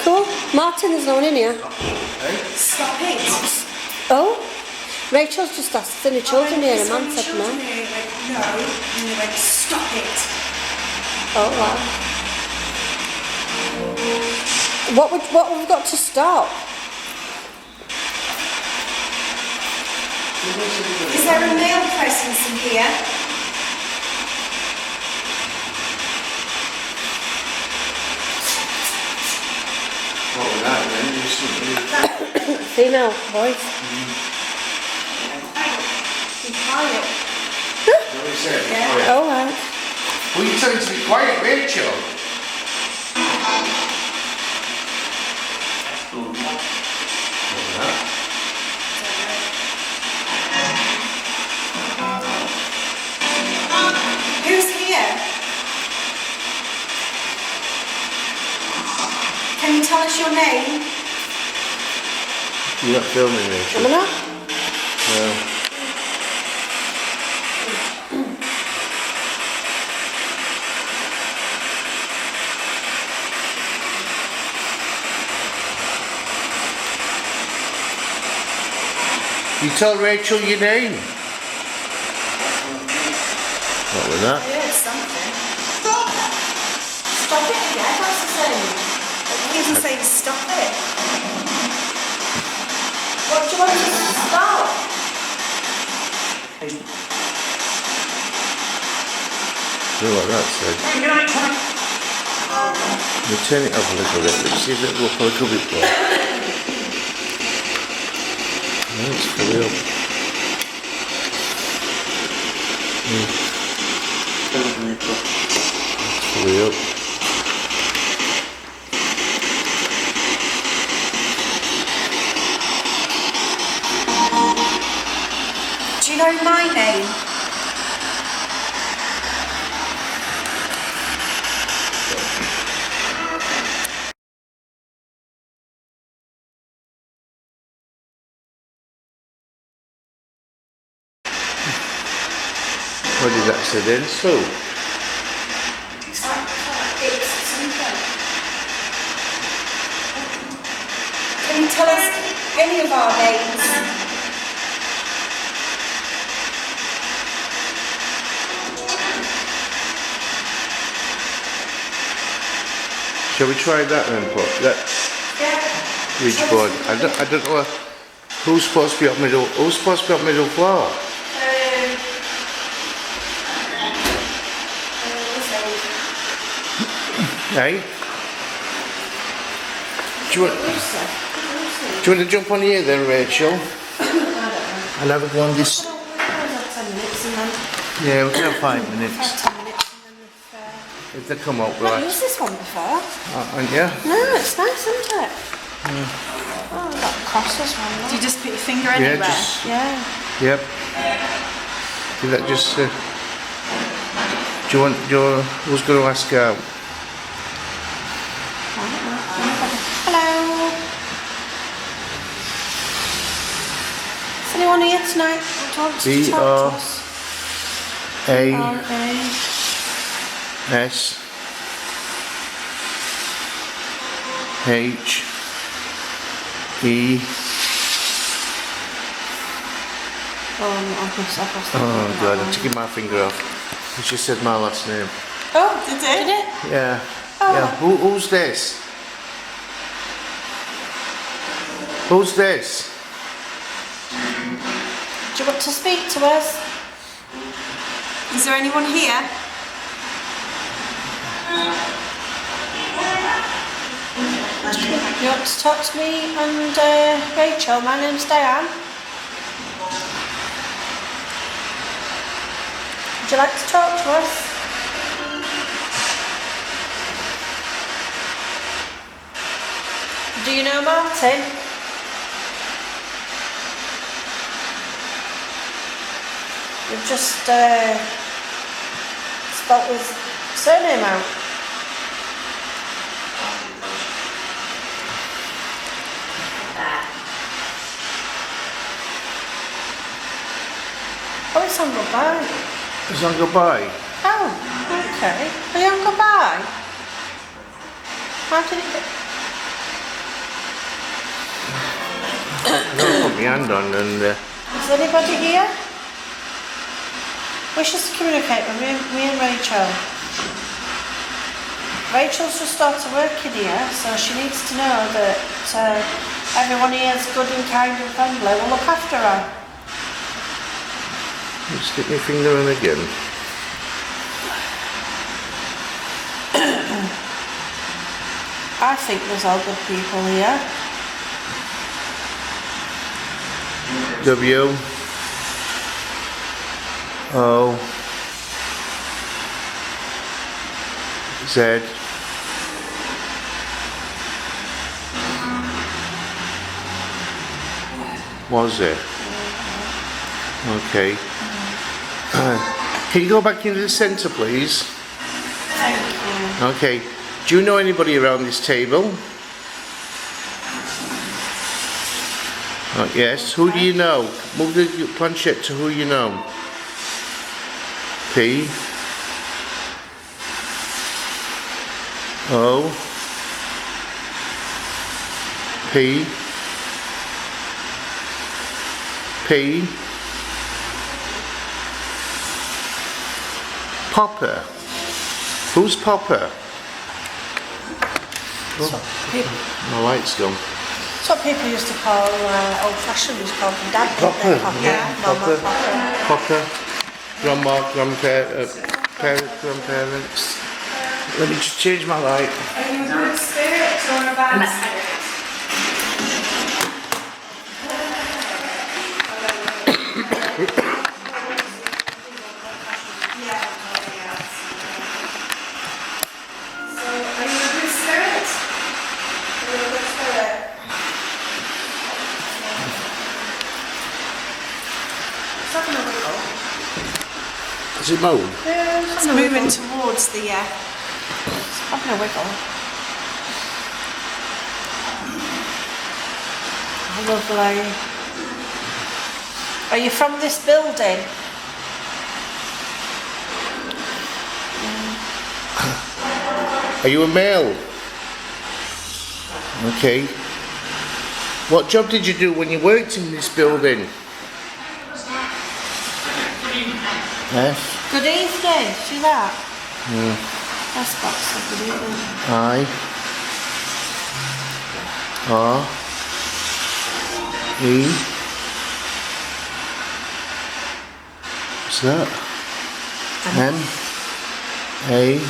Cool. Martin, there's no one in here. Stop it! Oh, Rachel's just asked if there are any children here, and Is there man any said children no. here? Like, no, and they went, stop it! Oh wow. What have we got to stop? Is there a male presence in here? What was that then? You something. Female voice. Be quiet. What you said? Yeah. Oh, yeah. Oh, right. Well, you telling to be quiet, Rachel. What was that? Who's here? Can you tell us your name? You're not filming, Rachel. Am I not? No. You tell Rachel your name. What was that? I heard something. Stop! Stop it again, that's the same. He isn't saying stop it. What do you want us to stop? Do what that said. You turn it up a little bit. Let's see if it will up a little bit more. No, it's fully up. It's fully up. Do you know my name? What did that say then? So, It's something. Can you tell us any of our names? shall we try that then, Pop? That Yeah. ridge board. I don't know who's supposed to be up middle. Who's supposed to be up middle floor? Hey? Do you want to jump on here then, Rachel? And have a go on this. 10 minutes and then Yeah, we can have 5 minutes. 10 minutes and then If they come up, I've right? used this one before. Aren't you? No, it's nice, isn't it? Oh, I've got crosses one. Do you just put your finger Yeah, anywhere? just. Yeah. Yep. Did that just. Do you want. Who's going to ask out? Hello. Is anyone here tonight who wants to talk to us? B-R-A-S H E. Oh God, I'm taking my finger off. You just said my last name. Oh, did it? Yeah. Oh. Yeah. Who's this? Who's this? Do you want to speak to us? Is there anyone here? You want to talk to me and Rachel? My name's Diane. Would you like to talk to us? Do you know Martin? You've just spelt his surname out. Oh, it's on goodbye. It's on goodbye. Oh, okay. Are you on goodbye? How did it get... I'm going to put my hand on and. Is anybody here? Wishes to communicate with me and Rachel. Rachel's just started working here, so she needs to know that everyone here is good and kind and friendly. We'll look after her. Stick my finger in again. I think there's all good people here. W O Z was it? Okay. Can you go back into the centre, please? Thank you. Okay. Do you know anybody around this table? Yes. Who do you know? Move the planchette to who you know. P O P P Popper. Who's Popper? People, My light's gone. that's what people used to call old-fashioned, was called dad. Popper. Yeah, Mama Popper. Popper. Grandma, grandparents. Let me just change my light. Are you a good spirit or a bad spirit? So, are you a good spirit? Are you a good spirit? It's having a wiggle. Is it mode? Yeah, It's moving towards the having a wiggle. Lovely. Are you from this building? Are you a male? Okay. What job did you do when you worked in this building? F Good evening. See that? Yeah. That's box of good evening. I R E. What's that? M A.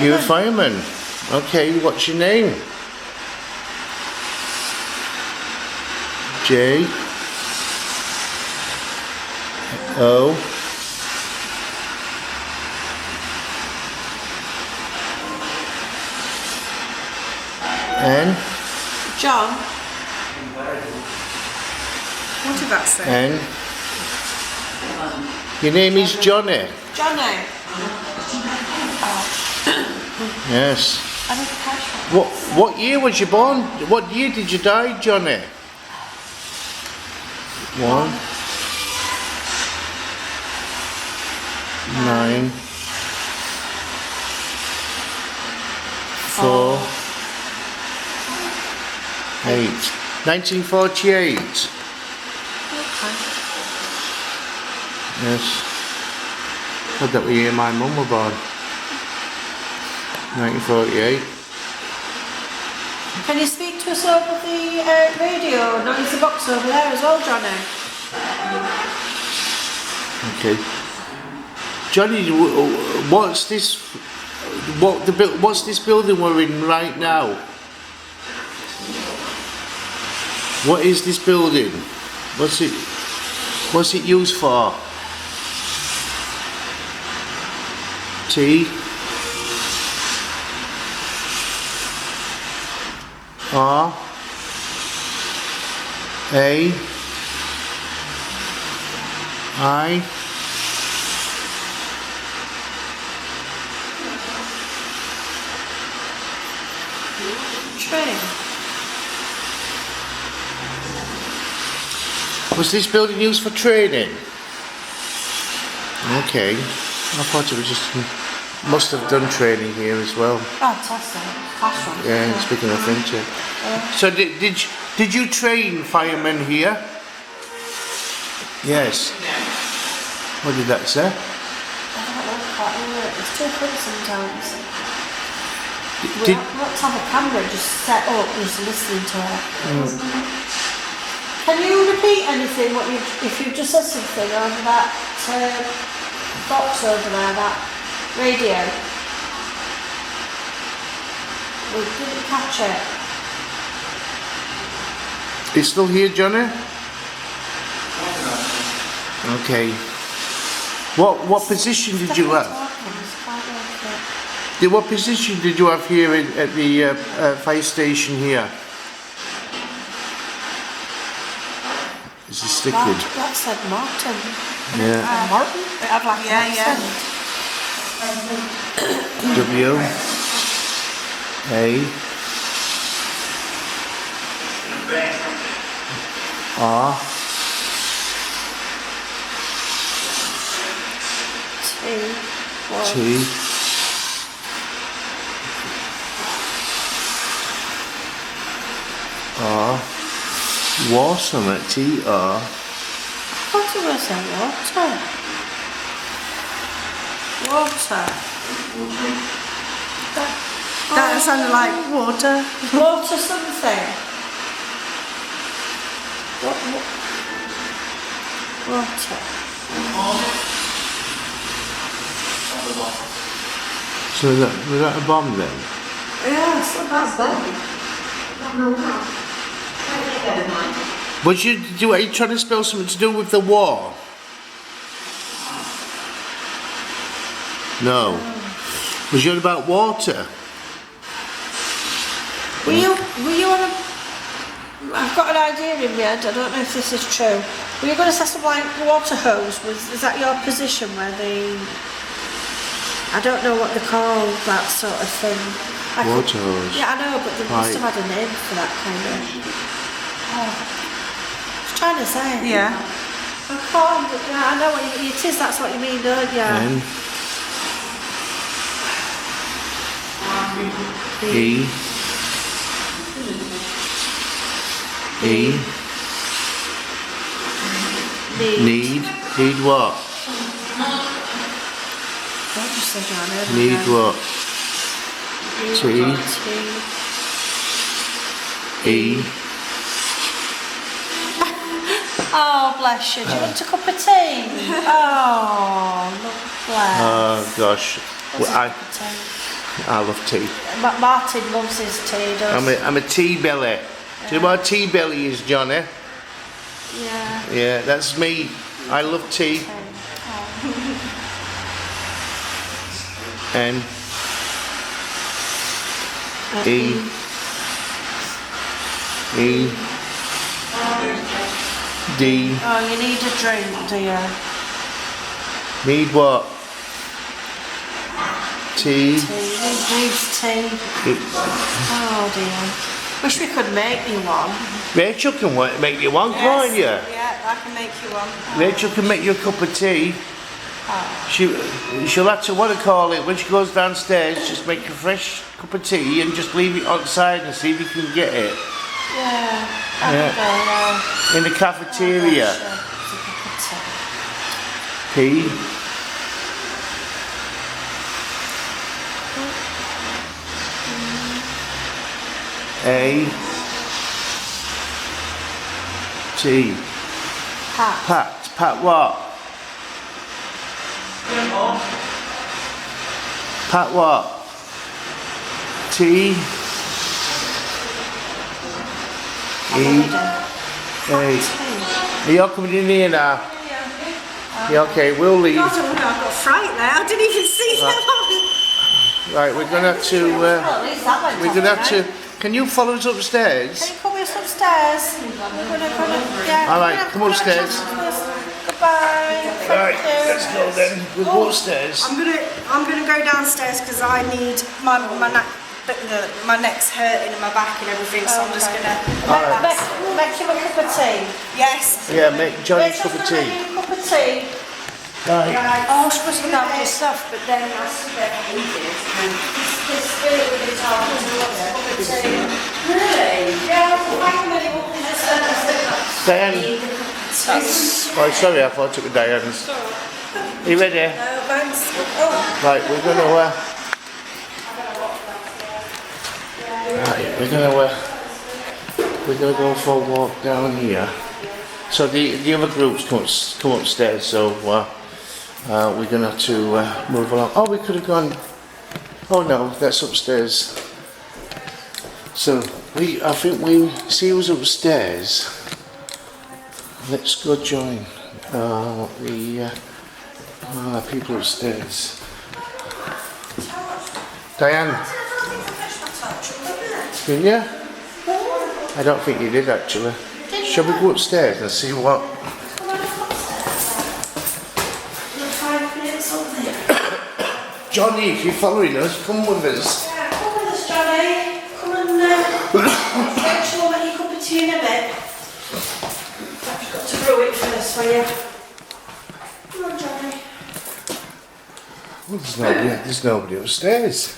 You're a fireman. Okay, what's your name? J O N John. What did that say? N. Your name is Johnny. Johnny. Yes. I need a cash one. What year was you born? What year did you die, Johnny? 1 9 4 8 1948. Okay. Yes. Said that the year my mum was born. 1948. Can you speak to us over the radio? No, there's a box over there as well, Johnny. Okay. Johnny, what's this? What's this building we're in right now? What is this building? What's it used for? T R A I Train. Was this building used for training? Okay. I thought it was just must have done training here as well. Fantastic. Classroom. Yeah, speaking of French. So did you train firemen here? Yes. What did that say? I don't know, quite hear it. It's too quick sometimes. We Did have to have a camera just set up just listening to it. Can you repeat anything? If you just said something over that box over there, that radio? We didn't catch it. It's still here, Johnny? Okay. What position did you have? What position did you have here at the fire station here? Is it sticking? That said Martin. Yeah. Martin? It had like an accent. W A R T R Water, T R. What do I say? Water. Water. That sounded like water. Water something. What? Water. So was that a bomb then? Yeah, it's not that bad. Are you trying to spell something to do with the war? No. Was you on about water? Were you on a... I've got an idea in my head, I don't know if this is true. Were you going to say something like water hose? Is that your position where they... I don't know what they call that sort of thing. Water hose? Yeah, I know, but they must have had a name for that kind of... Oh, I was trying to say. Yeah. I can't, yeah, I know what it is, that's what you mean, don't you? N E E Need what? What did you say, John? Need what? T E Oh, bless you. Do you want a cup of tea? Oh, look, bless. Oh gosh. Well, I love tea. Martin loves his tea, doesn't he? I'm a tea belly. Do you know what a tea belly is, Johnny? Yeah. Yeah, that's me. I love tea. N E E D. Oh, you need a drink, do you? Need what? Tea. Needs tea. Oh dear. Wish we could make you one. Rachel can make you one, can't you? Yeah, I can make you one. Rachel can make you a cup of tea. She'll have to, what do you call it, when she goes downstairs, just make a fresh cup of tea and just leave it outside and see if you can get it. Yeah. In the cafeteria. P. A. T. Pat. Pat what? Pat what? T. E. A. Are you all coming in here now? Yeah, okay, we'll leave. God, I got fright there. I didn't even see that. Right, we're gonna have to. Can you follow us upstairs? Can you come with us upstairs? Yeah. Alright, come upstairs. Goodbye. Right, let's go then. We'll go upstairs. I'm gonna go downstairs because I need my neck's hurting and my back and everything, so I'm just gonna Make him a cup of tea. Yes. Yeah, make Johnny a cup of tea. Make you a cup of tea. Right. Oh, I'm supposed to have this stuff, but then I spent ages. This spirit we've been talking to wants a cup of tea. Really? Yeah, I'm really wanting to Diane. Oh, sorry, I thought it was Diane's. Are you ready? Thanks. Oh. Right, we're gonna go for a walk down here. So the other groups come upstairs, so we're going to have to move along. Oh, we could have gone... Oh no, that's upstairs. So I think we see who's upstairs. Let's go join the people upstairs. Diane, didn't you? I don't think you did actually. Shall we go upstairs and see what? 5 minutes up there. Johnny, if you're following us, come with us. Yeah, come with us, Johnny. Come and make sure that you cup of tea in a bit. I've got to brew it first for you. Come on, Johnny. Well, there's nobody upstairs.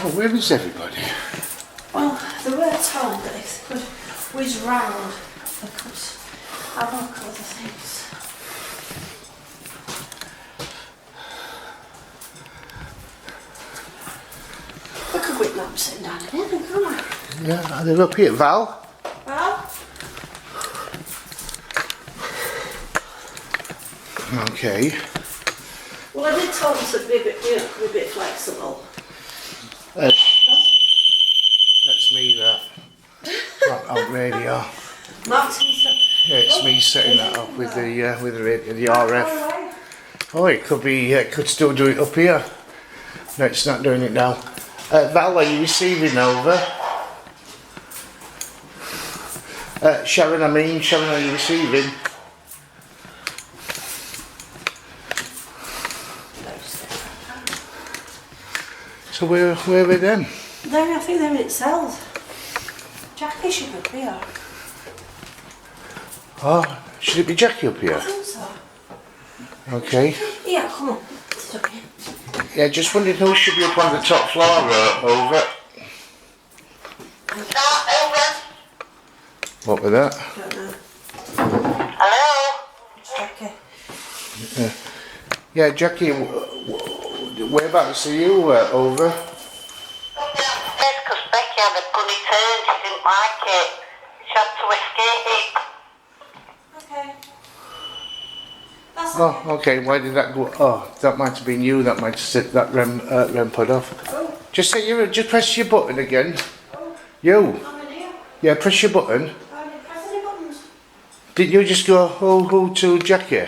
Oh, where is everybody? Well, they were told that if they could whiz round, they could have a look at other things. We could whip them sitting down in here, can't we? Yeah, are they up here, Val? Well, Okay. Well, I did tell them to be a bit, be a bit flexible. That's me, that. Right on radio. Martin's Yeah, it's me setting that up with the RF. Oh, it could be. It could still do it up here. No, it's not doing it now. Val, are you receiving over? Sharon, are you receiving? So where are they then? I think they're in itself. Jackie should be here. Oh, should it be Jackie up I here? think so. Okay. Yeah, come on. It's okay. Yeah, just wondering who should be up on the top floor, over. What was that? Don't know. Hello? It's Jackie. Yeah, Jackie, whereabouts are you, over? Yes, because Becky had a funny turn. She didn't like it. She had to escape. Okay. That's Oh, okay, why did that go? Oh, that might have been you, that might have set that REM pod off. Oh, Just just press your button again. You. I'm in here. Yeah, press your button. I didn't press any buttons. Didn't you just go who to Jackie?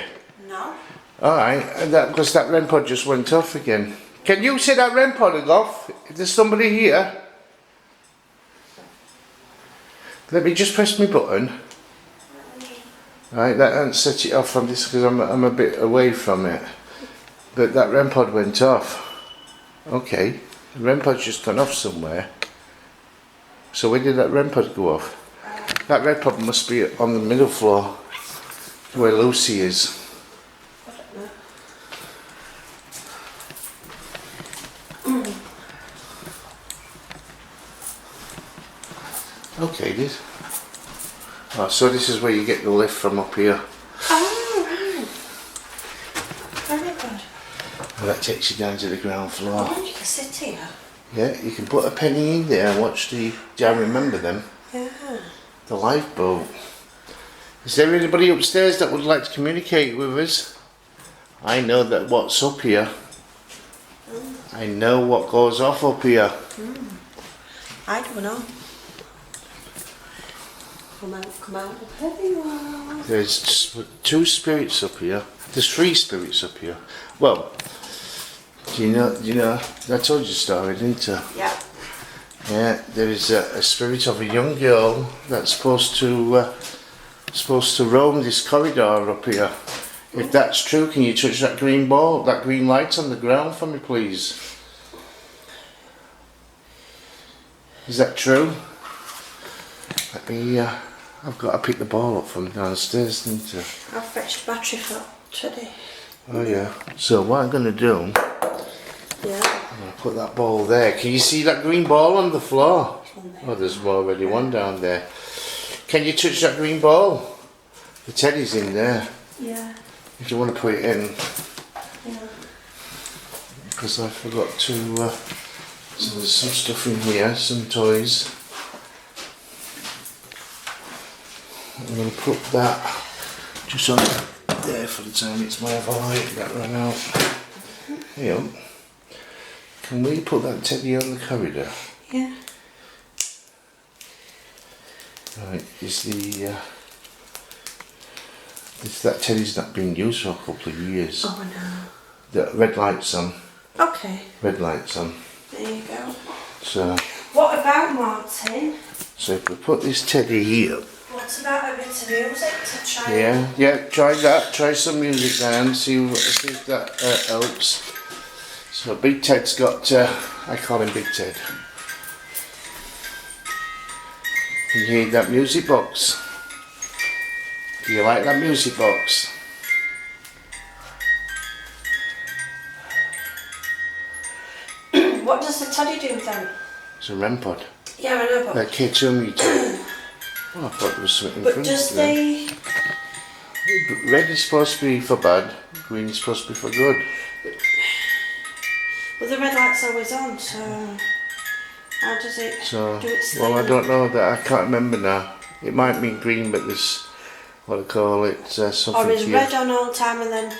No. Alright, and because that REM pod just went off again. Can you see that REM pod off? If there's somebody here. Let me just press my button. Right, that hasn't set it off from this because I'm a bit away from it. But that REM pod went off. Okay, the REM pod's just gone off somewhere. So where did that REM pod go off? That REM pod must be on the middle floor, where Lucy is. Okay, this. Oh, so this is where you get the lift from up here. Oh, right. Very good. And that takes you down to the ground floor. Oh, you can sit here. Yeah, you can put a penny in there and watch the. Do I remember them? Yeah. The lifeboat. Is there anybody upstairs that would like to communicate with us? I know that what's up here. I know what goes off up here. I don't know. Come out. Everyone. There's two spirits up here. There's three spirits up here. Well, do you know, I told you the story, didn't I? Yeah. Yeah, there is a spirit of a young girl that's supposed to roam this corridor up here. If that's true, can you touch that green ball, that green light on the ground for me, please? Is that true? Let me, I've got to pick the ball up from downstairs, didn't I? I've fetched battery for today. Oh yeah. So what I'm going to do, Yeah. I'm going to put that ball there. Can you see that green ball on the floor? Oh, there's already one down there. Can you touch that green ball? The teddy's in there. Yeah. If you want to put it in. Yeah. Because I forgot to So there's some stuff in here, some toys. I'm going to put that just on there for the time it's my other light that ran out. Here. Can we put that teddy on the corridor? Yeah. Right, that teddy's not been used for a couple of years. Oh no. The red light's on. Okay. Red light's on. There you go. So. What about Martin? So if we put this teddy here. What about a bit of music to try? Yeah, try that. Try some music down. See if that helps. So Big Ted's got. I call him Big Ted. Can you hear that music box? Do you like that music box? What does the teddy do then? It's a REM pod. Yeah, I know, but... That kid told me to. Well, I thought there was something in But front does of them. they... Red is supposed to be for bad, green is supposed to be for good. Well, the red light's always on, so... How does it do its thing? Well, I don't know that. I can't remember now. It might be green, but there's what I call it something. Or is here. red on all the time and then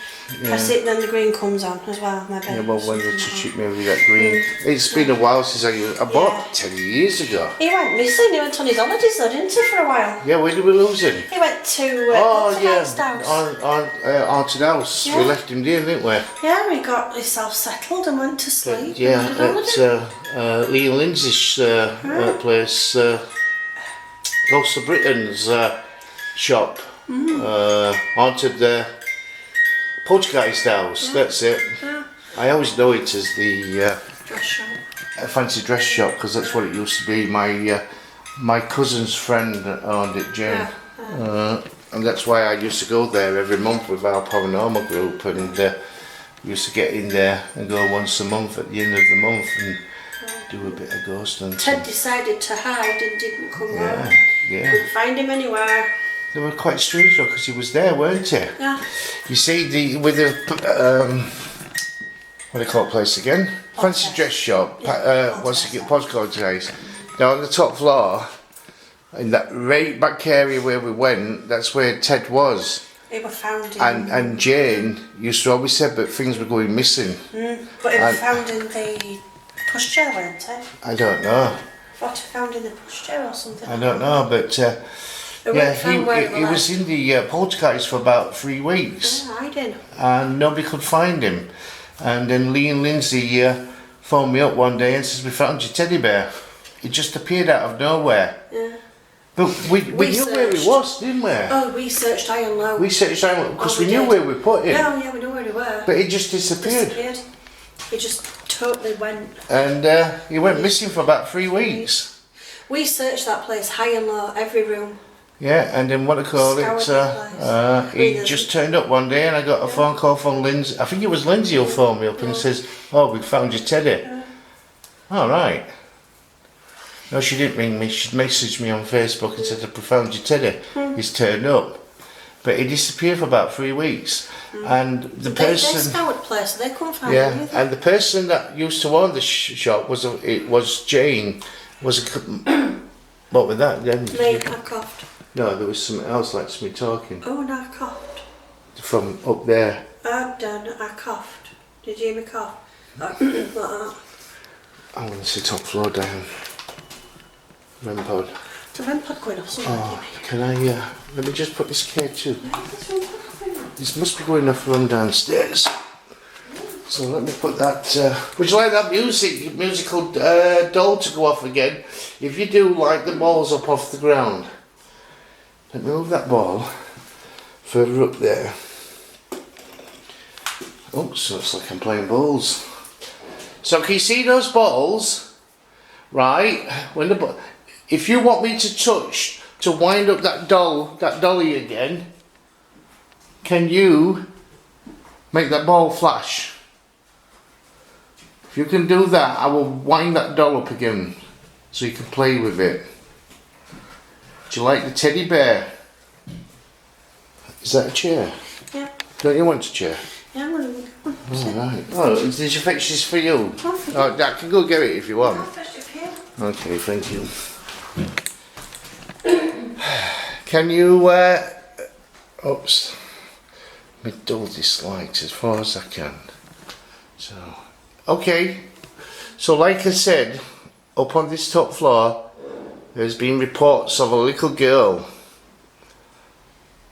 press it and then the green comes on as well, maybe. Yeah, well, when they touch it, maybe that green. It's been a while since I bought it 10 years ago. He went missing. He went on his holidays though, didn't he, for a while? Yeah, where did we lose him? He went to House. house. Haunted house. Yeah. We left him there, didn't we? Yeah, he got himself settled and went to sleep. Yeah, and had a holiday. at Lee and Lindsay's place, Ghost of Britain's shop. Haunted Poltergeist house, that's it. Yeah. I always know it as the Dress shop. fancy dress shop because that's what it used to be. My cousin's friend owned it, Jane. And that's why I used to go there every month with our paranormal group and used to get in there and go once a month at the end of the month and do a bit of ghost hunting. Ted decided to hide and didn't come home. Yeah. Couldn't find him anywhere. They were quite strange though because he was there, weren't he? Yeah. You see, with the what do you call the place again? Fancy dress shop. What's it? Postcode today's. Now on the top floor, in that right back area where we went, that's where Ted was. They were found in... And Jane used to always say, but things were going missing. But it was found in the pushchair, wasn't it? I don't know. What, found in the pushchair or something? I don't know, but yeah, he was in the poltergeist for about 3 weeks. Yeah, hiding. And nobody could find him. And then Lee and Lindsay phoned me up one day and says, we found your teddy bear. He just appeared out of nowhere. Yeah. But we knew where he was, didn't we? Oh, we searched high and low. We searched him because we we knew did. where we put him. Yeah, we knew where they were. But he just disappeared. He just totally went. And he went missing for about 3 weeks. We searched that place high and low, every room. Yeah, and then what I call Scoured it, he just turned up one day and I got a phone call from Lindsay. I think it was Lindsay who phoned me up and says, oh, we found your teddy. All right. No, she didn't ring me. She messaged me on Facebook and said, I found your teddy. He's turned up. But he disappeared for about 3 weeks. And the They person... scoured the place, they couldn't find him either. And the person that used to own the shop was Jane. What was that? Me, I coughed. No, there was something else like somebody talking. Oh, no, I coughed. From up there. I've done, I coughed. Did you hear me cough? Like that. I'm going to sit top floor down. REM pod. The REM pod going off somewhere. Oh, can I, let me just put this K2. Yeah, this REM pod going off. This must be going off from downstairs. So let me put that, would you like that musical doll to go off again? If you do, like the balls up off the ground. Let me move that ball further up there. Oh, so it's like I'm playing balls. So can you see those balls? Right, when if you want me to wind up that dolly again, can you make that ball flash? If you can do that, I will wind that doll up again so you can play with it. Do you like the teddy bear? Is that a chair? Yeah. Don't you want a chair? Yeah, I'm going to All right. Oh, did you fetch this for you? Oh, I can go get it if you want. I'll fetch it for you. Okay, thank you. Can you, oops, me dull this light as far as I can. So, okay. So like I said, up on this top floor, there's been reports of a little girl.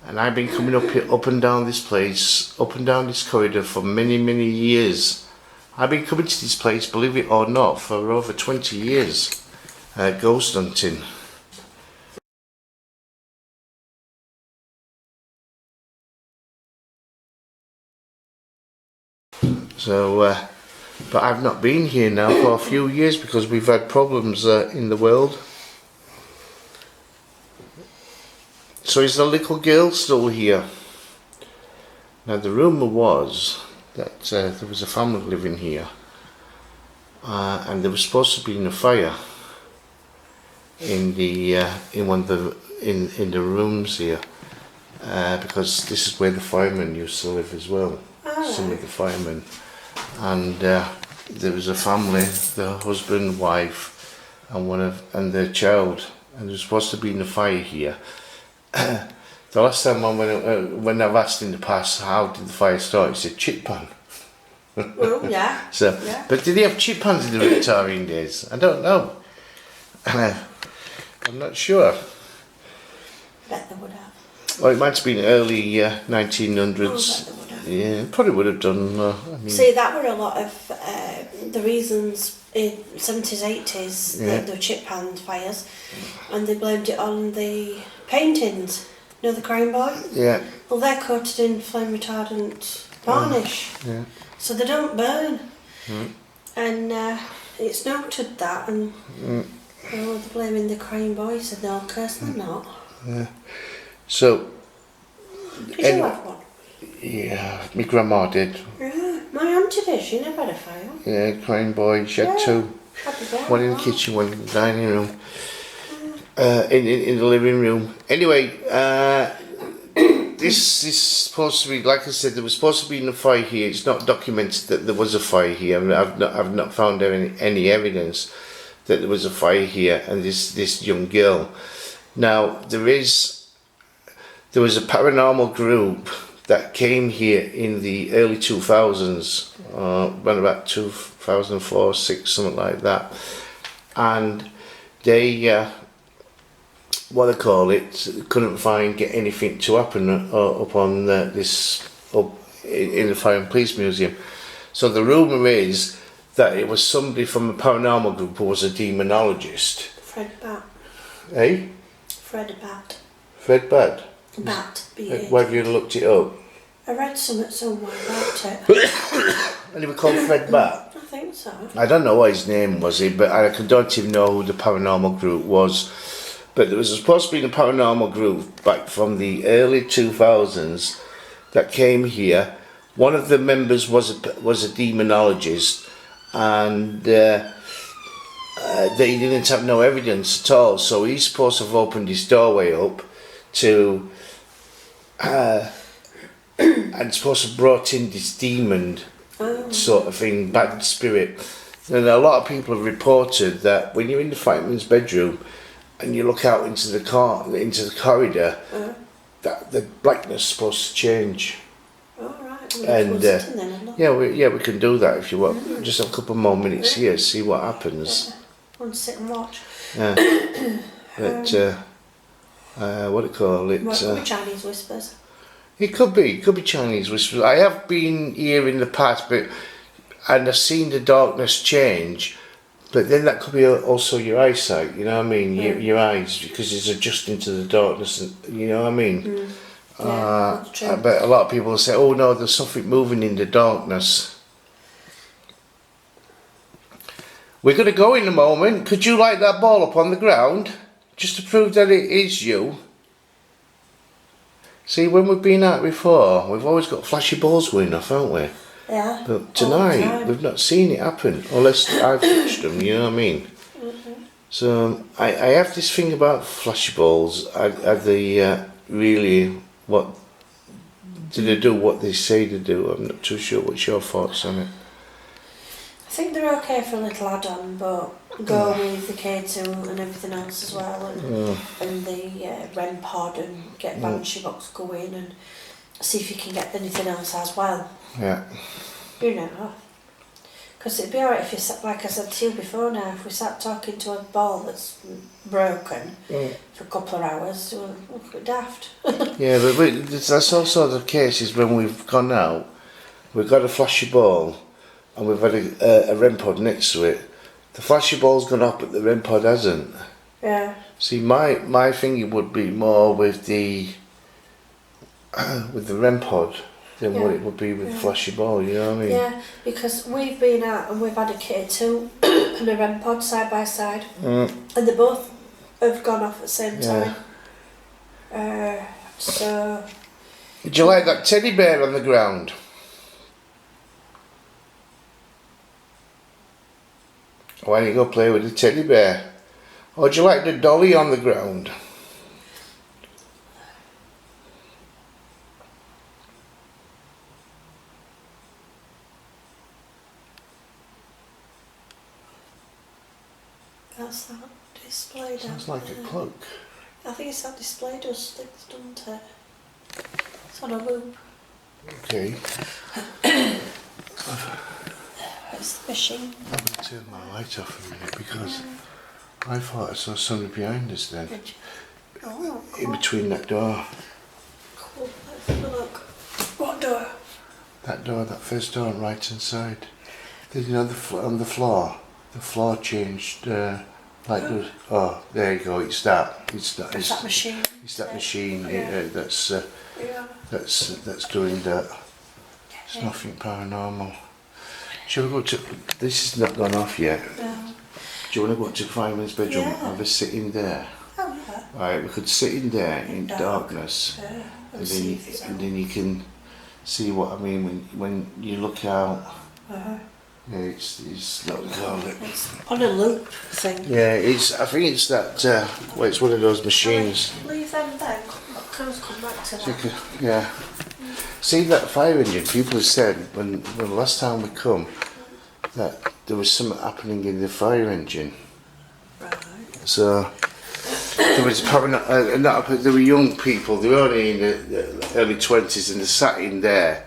And I've been coming up and down this place, up and down this corridor for many, many years. I've been coming to this place, believe it or not, for over 20 years, ghost hunting. So, but I've not been here now for a few years because we've had problems in the world. So is the little girl still here? Now the rumour was that there was a family living here, and there was supposed to be a fire in the in one of the in the rooms here, because this is where the fireman used to live as well. Some of the firemen, and there was a family, the husband, wife, and their child, and there was supposed to be a fire here. The last time when I've asked in the past how did the fire start, he said chip pan. Well, yeah. So, yeah. but did they have chip pans in the Victorian days? I don't know. I'm not sure. Bet they would have. Well, it might have been early 1900s. Oh, bet they would have. Yeah, probably would have done. I mean, See, that were a lot of the reasons in 70s, 80s, the chip pan fires, and they blamed it on the paintings. You know, the Crown Boy? yeah. Well, they're coated in flame retardant varnish, Yeah. so they don't burn. And it's noted that, and they're blaming the Crown Boy. He said, no, of course they're not. Yeah. So. Did you have one? Yeah, my grandma did. Yeah, my auntie did. She never had a fire. Yeah, Crown Boy. She had two. Happy day. One in the kitchen, one in the dining room. In the living room. Anyway, this is supposed to be, like I said, there was supposed to be a fire here. It's not documented that there was a fire here. I mean, I've not found any evidence that there was a fire here and this young girl. Now there was a paranormal group that came here in the early 2000s, around about 2004, 6, something like that, and they couldn't get anything to happen up on this up in the Fire and Police Museum. So the rumour is that it was somebody from a paranormal group who was a demonologist. Fred Bat. Eh? Fred Bat. Fred Bad? Bat. B-A. Where have you looked it up? I read something somewhere about it. And he was called Fred Bat? I think so. I don't know what his name was, but I don't even know who the paranormal group was. But there was supposed to be a paranormal group back from the early 2000s that came here. One of the members was a demonologist, and they didn't have no evidence at all. So he's supposed to have opened his doorway up to, and supposed to have brought in this demon sort of thing, bad spirit. And a lot of people have reported that when you're in the fireman's bedroom and you look out into the corridor, that the blackness is supposed to change. All right. And Yeah. we can do that if you want. Just have a couple more minutes here, see what happens. Want to sit and watch? But what do you call it? What Chinese whispers? It could be Chinese whispers. I have been here in the past, and I've seen the darkness change. But then that could be also your eyesight, you know what I mean? Your eyes, because it's adjusting to the darkness, you know what I mean? That's true. But a lot of people say, oh no, there's something moving in the darkness. We're going to go in a moment. Could you light that ball up on the ground? Just to prove that it is you. See, when we've been out before, we've always got flashy balls going off, haven't we? Yeah. But tonight, we've not seen it happen, unless I've touched them, you know what I mean? So, I have this thing about flashy balls. Are they really what Do they do what they say they do? I'm not too sure. What's your thoughts on it? I think they're okay for a little add-on, but go with the K2 and everything else as well, and the REM pod, and get Banshee box going, and see if you can get anything else as well. Yeah. You know, because it'd be alright if you sat, like I said to you before now, if we sat talking to a ball that's broken for a couple of hours, we'll look a bit daft. Yeah, but that's also the cases when we've gone out, we've got a flashy ball, and we've had a REM pod next to it. The flashy ball's gone up, but the REM pod hasn't. Yeah. See, my thinking would be more with the REM pod than what it would be with the flashy ball, you know what I mean? Yeah, because we've been out and we've had a K2 and a REM pod side by side, and they both have gone off at the same time. So. Would you like that teddy bear on the ground? Why don't you go play with the teddy bear? Or would you like the dolly on the ground? That's that display down. Sounds like a cloak. I think it's that display does things, doesn't it? It's on a loop. Okay. It's the machine. I'm going to turn my light off a minute because I thought I saw somebody behind us then. Oh, cool. In between that door. Cool. Let's have a look. What door? That door, that first door on right hand side. There's on the floor. The floor changed. Like oh, there you go. It's that. It's that. It's that machine. It's that machine. Yeah. That's doing that. It's nothing paranormal. Shall we go to? This has not gone off yet. No. Do you want to go to Fireman's bedroom? Yeah. Have a sit in there. Oh yeah. Right, we could sit in there in darkness, Yeah. and then you can see what I mean when you look out. Yeah, it's not what they call it. It's on a loop thing. Yeah, I think it's that. Well, it's one of those machines. Leave them then. Come back to that. Yeah. See that fire engine? People have said when the last time we come that there was something happening in the fire engine. Right. So there was probably there were young people. They were only in the early 20s, and they sat in there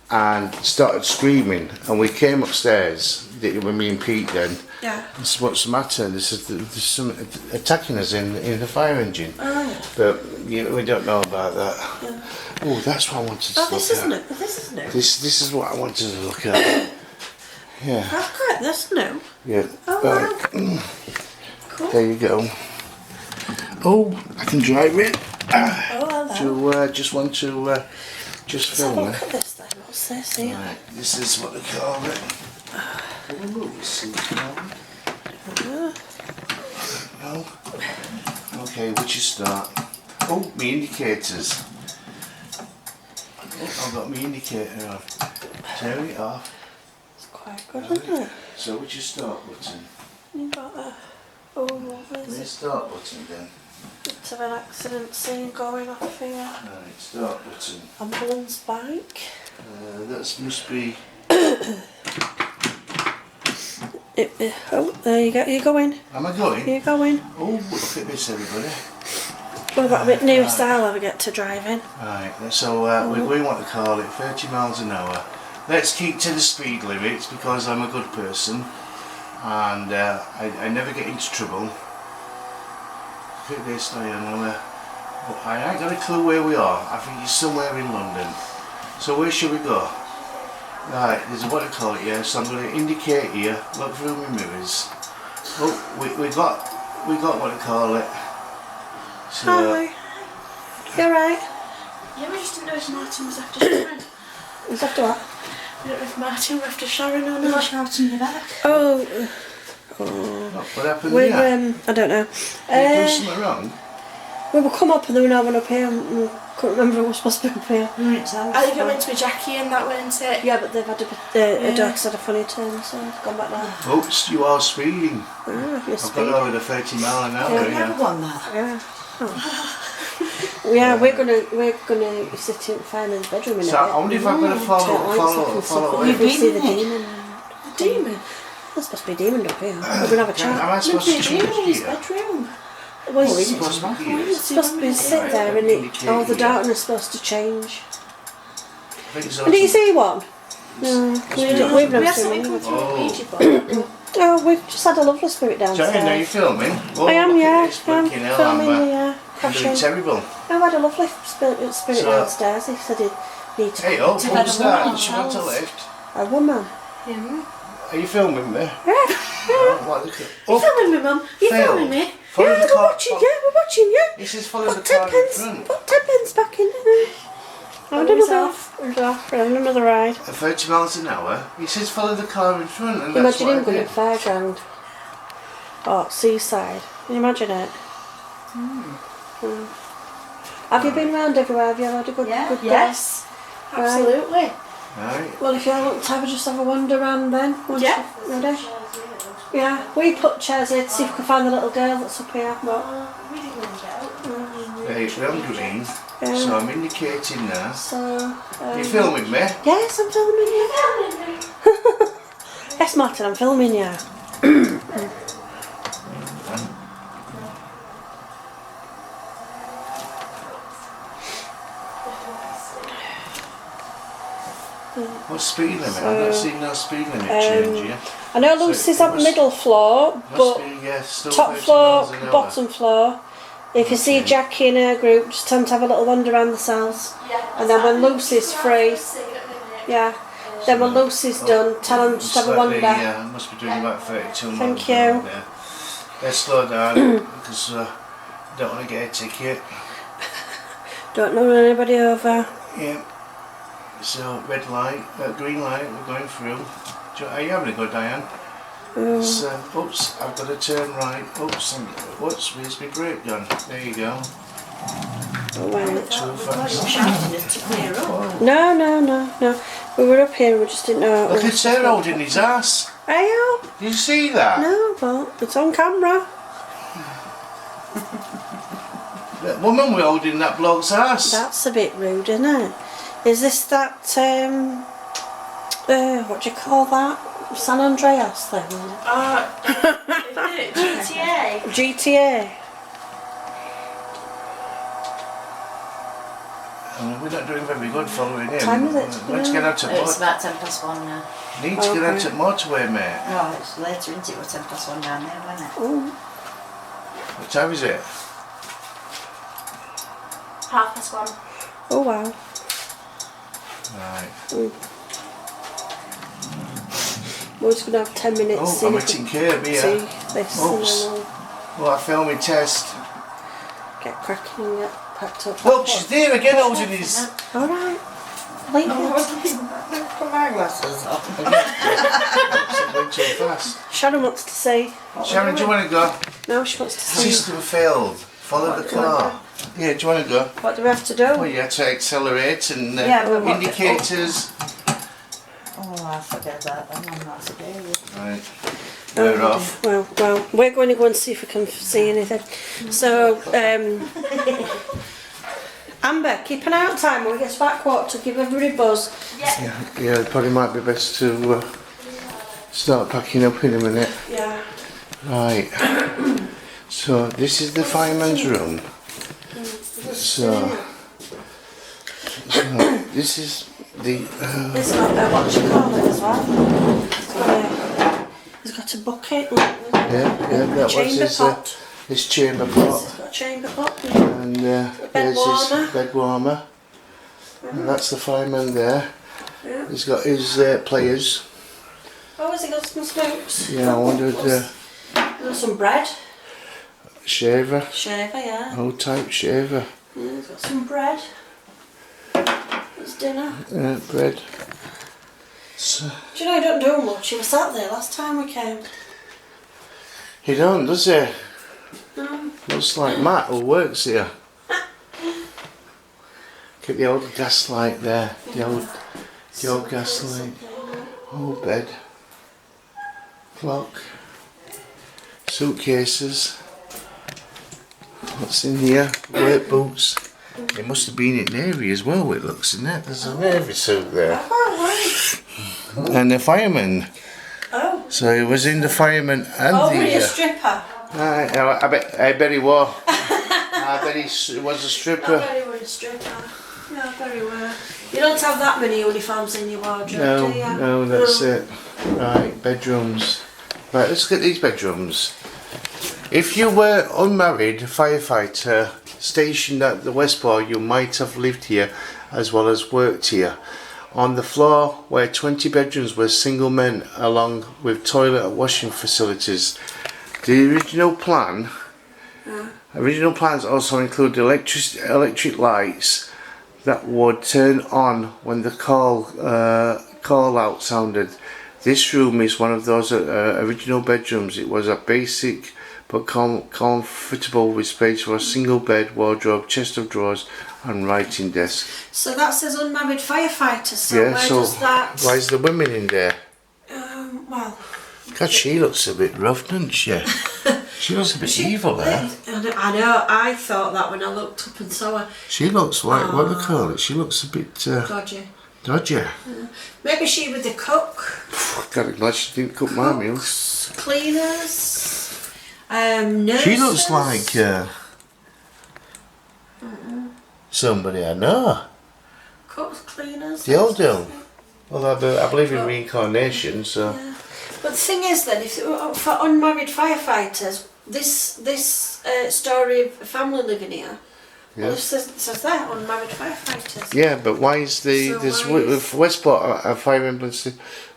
and started screaming. And we came upstairs. When me and Pete then. Yeah. What's the matter? There's some attacking us in the fire engine. Oh yeah. But we don't know about that. Yeah. Oh, that's what I wanted to look at. This isn't it. This isn't it. This is what I wanted to look at. Yeah. That's good. That's new. Yeah. Oh wow. Cool. There you go. Oh, I can drive it. Oh hello. Do you just want to just Let's have film a look it? at this then. What's this here? Right, this is what they call it. No. Okay, which you start? Oh, my indicators. Oh, I've got my indicator on. Turn it off. It's quite good, isn't it? So which you start button? You got a Where's the start button then? bit of an accident scene going off here. Right, start button. Ambulance bike. That must be. Oh, there you go. You're going. Am I going? You're going. Oh, look at this, everybody. What about a bit newer style ever get to driving? Right, so we want to call it 30 miles an hour. Let's keep to the speed limits because I'm a good person and I never get into trouble. Look at this, Diana. I ain't got a clue where we are. I think it's somewhere in London. So where should we go? Right, there's what I call it, yeah. So I'm going to indicate here. Look through my mirrors. Oh, we got what I call it. So, Hi. You alright? Yeah, we just didn't know if Martin was after Sharon. Is after what? We don't know if Martin was after Sharon or not. Shouting in the back. Oh. what happened We're, here? I don't know. Did you do something wrong? We will come up and there was no one up here. And we couldn't remember who was supposed to be up here. I think it went to be Jackie and that went it. Yeah, but they've had a dog's had a funny turn, so I've gone back now. Oops, you are speeding. You're I've speeding. gone over the 30 mile an hour. Yeah, Yeah. One that. Yeah. Oh. Yeah, we're gonna sit in Fireman's bedroom in a So bit. I wonder if I'm going to follow You him. can see the demon. The demon? There's supposed to be a demon up here. We're gonna have a chat. Am I supposed to change in his gear? bedroom. Well, It's it's supposed to be gears. supposed to be sit there and all the darkness is supposed to change. I think so. Did you see one? No, we've We never had seen something one. come through a Ouija board. Oh, we've just had a lovely spirit downstairs. Jane, are you filming? Oh, I am, look at yeah. this, I'm fucking hell, filming, Amber. yeah. You're Crashing. doing terrible. I had a lovely spirit So- downstairs. He said he'd need to Hey, oh, To what's bed a that? woman She wants a else. lift. a woman. Yeah. Are you filming me? Yeah. Oh, what, look at... You Oh, filming me, Mum? You Phil. filming me? Follow Yeah, the we're car. watching you. We're watching you. He says follow the Put car in 10pence. front. Put 10pence back in. Oh, Another he's off. We're having another ride. At 30 miles an hour. He says follow the car in front, and that's Imagine what him I going did. at Fairground. Or Seaside. Can you imagine it? Have you been round everywhere? Have you had a good day? Yes. Absolutely. Right. Well, if you want to just have a wander around then. once Yeah. you're ready. Yeah. We put chairs here to see if we can find the little girl that's up here. But, We didn't really get out. Right, we're on green. yeah. So I'm indicating now. So, You filming me? yes, I'm filming you. Yes, Martin, I'm filming you. What's speed limit? I've not seen no speed limit change here. I know So Lucy's it on must- middle floor, Must but be, yeah, still top 30 floor, miles an hour. bottom floor. If you see Okay. Jackie in her group, just tell them to have a little wander around the cells. And then when Lucy's free, yeah. Then when Lucy's done, tell them just have a Slightly, wander. yeah, must be doing about 32 miles Thank an hour you. there. Let's slow down because I don't want to get a ticket. Don't know anybody over. Yeah. So red light, green light, we're going through. Are you having a go, Diane? It's, oops, I've got to turn right. Oops, where's my brake gun? There you go. Oh, wait. Too fast. Shouting it to clear up. No. We were up here and we just didn't know. Look at Sarah holding his ass. Are you? Did you see that? No, but it's on camera. That woman was holding that bloke's ass. That's a bit rude, isn't it? Is this that, what do you call that? San Andreas thing? GTA. GTA. We're not doing very good following him. Time is it? Let's get out to It's about 1:10 now. Need to get out to motorway, mate. No, it's later, isn't it? We're 1:10 down there, wasn't it? Oh, What time is it? 1:30. oh wow. Right. We're just going to have 10 minutes. Oh, see I'm if we hitting curb can here. see this Oops. and then Well, I filming test. we'll get cracking and get packed up. Look, she's there again holding his... Alright. Leave Oh, it. Put my glasses on. Oops, it went too fast. Sharon wants to see. Sharon, do you want to go? No, she wants to see. System failed. Follow the car. Yeah, do you want to go? What do we have to do? Well, you have to accelerate and Yeah, but what- indicators. Oh, I forget that. I'm not scary. Right. We're off. Well, we're going to go and see if we can see anything. So, Amber, keep an eye out time when we get back. What to give everybody a buzz? Yeah, it probably might be best to start packing up in a minute. Yeah. Right. So this is the fireman's room. So this is the. It's got what do you call it as well? It's got a bucket. Yeah, that was Chamber his, pot. his chamber pot. It's got a chamber pot. And there's warmer. his bed warmer. And that's the fireman there. Yeah. He's got his players. Oh, has he got some smokes? Yeah, I wondered, Got some bread. shaver. Shaver, yeah. Old type shaver. Yeah, he's got some bread. It's dinner. Bread. So, Do you know he don't do much? He was sat there last time we came. he don't, does he? No. Looks like Matt who works here. Get the old gas light there. The old gas light. Old bed. Clock. Suitcases. What's in here? Work boots. It must have been in Navy as well, it looks, isn't it? There's a Navy suit there. And the fireman. Oh. So he was in the fireman and Oh, the... really a stripper? I bet he was. I bet he was a stripper. I bet he was a stripper. Yeah, very well. You don't have that many uniforms in your wardrobe, do you? No, that's it. Right, bedrooms. Right, let's look at these bedrooms. If you were unmarried firefighter stationed at the Westport, you might have lived here as well as worked here. On the floor were 20 bedrooms with single men along with toilet and washing facilities. The original plans also include electric lights that would turn on when the call out sounded. This room is one of those original bedrooms. It was a basic but comfortable with space for a single bed, wardrobe, chest of drawers and writing desk. So that says unmarried firefighters, so Yeah, where so does that... why is the women in there? Well... God, she looks a bit rough, doesn't she? She looks a bit evil there. I know, I thought that when I looked up and saw her. She looks like, what do they call it? She looks a bit... Dodgy. Dodgy. Maybe she was the cook. God, I'm glad she didn't cook my meals. Cleaners. Nurses. She looks like somebody I know. Cooks, cleaners. They all do. Well, I believe in reincarnation, so... Yeah. But the thing is then, if for unmarried firefighters, this story of a family living here, well, it says there, unmarried firefighters. Yeah, but why is with Westport, I remember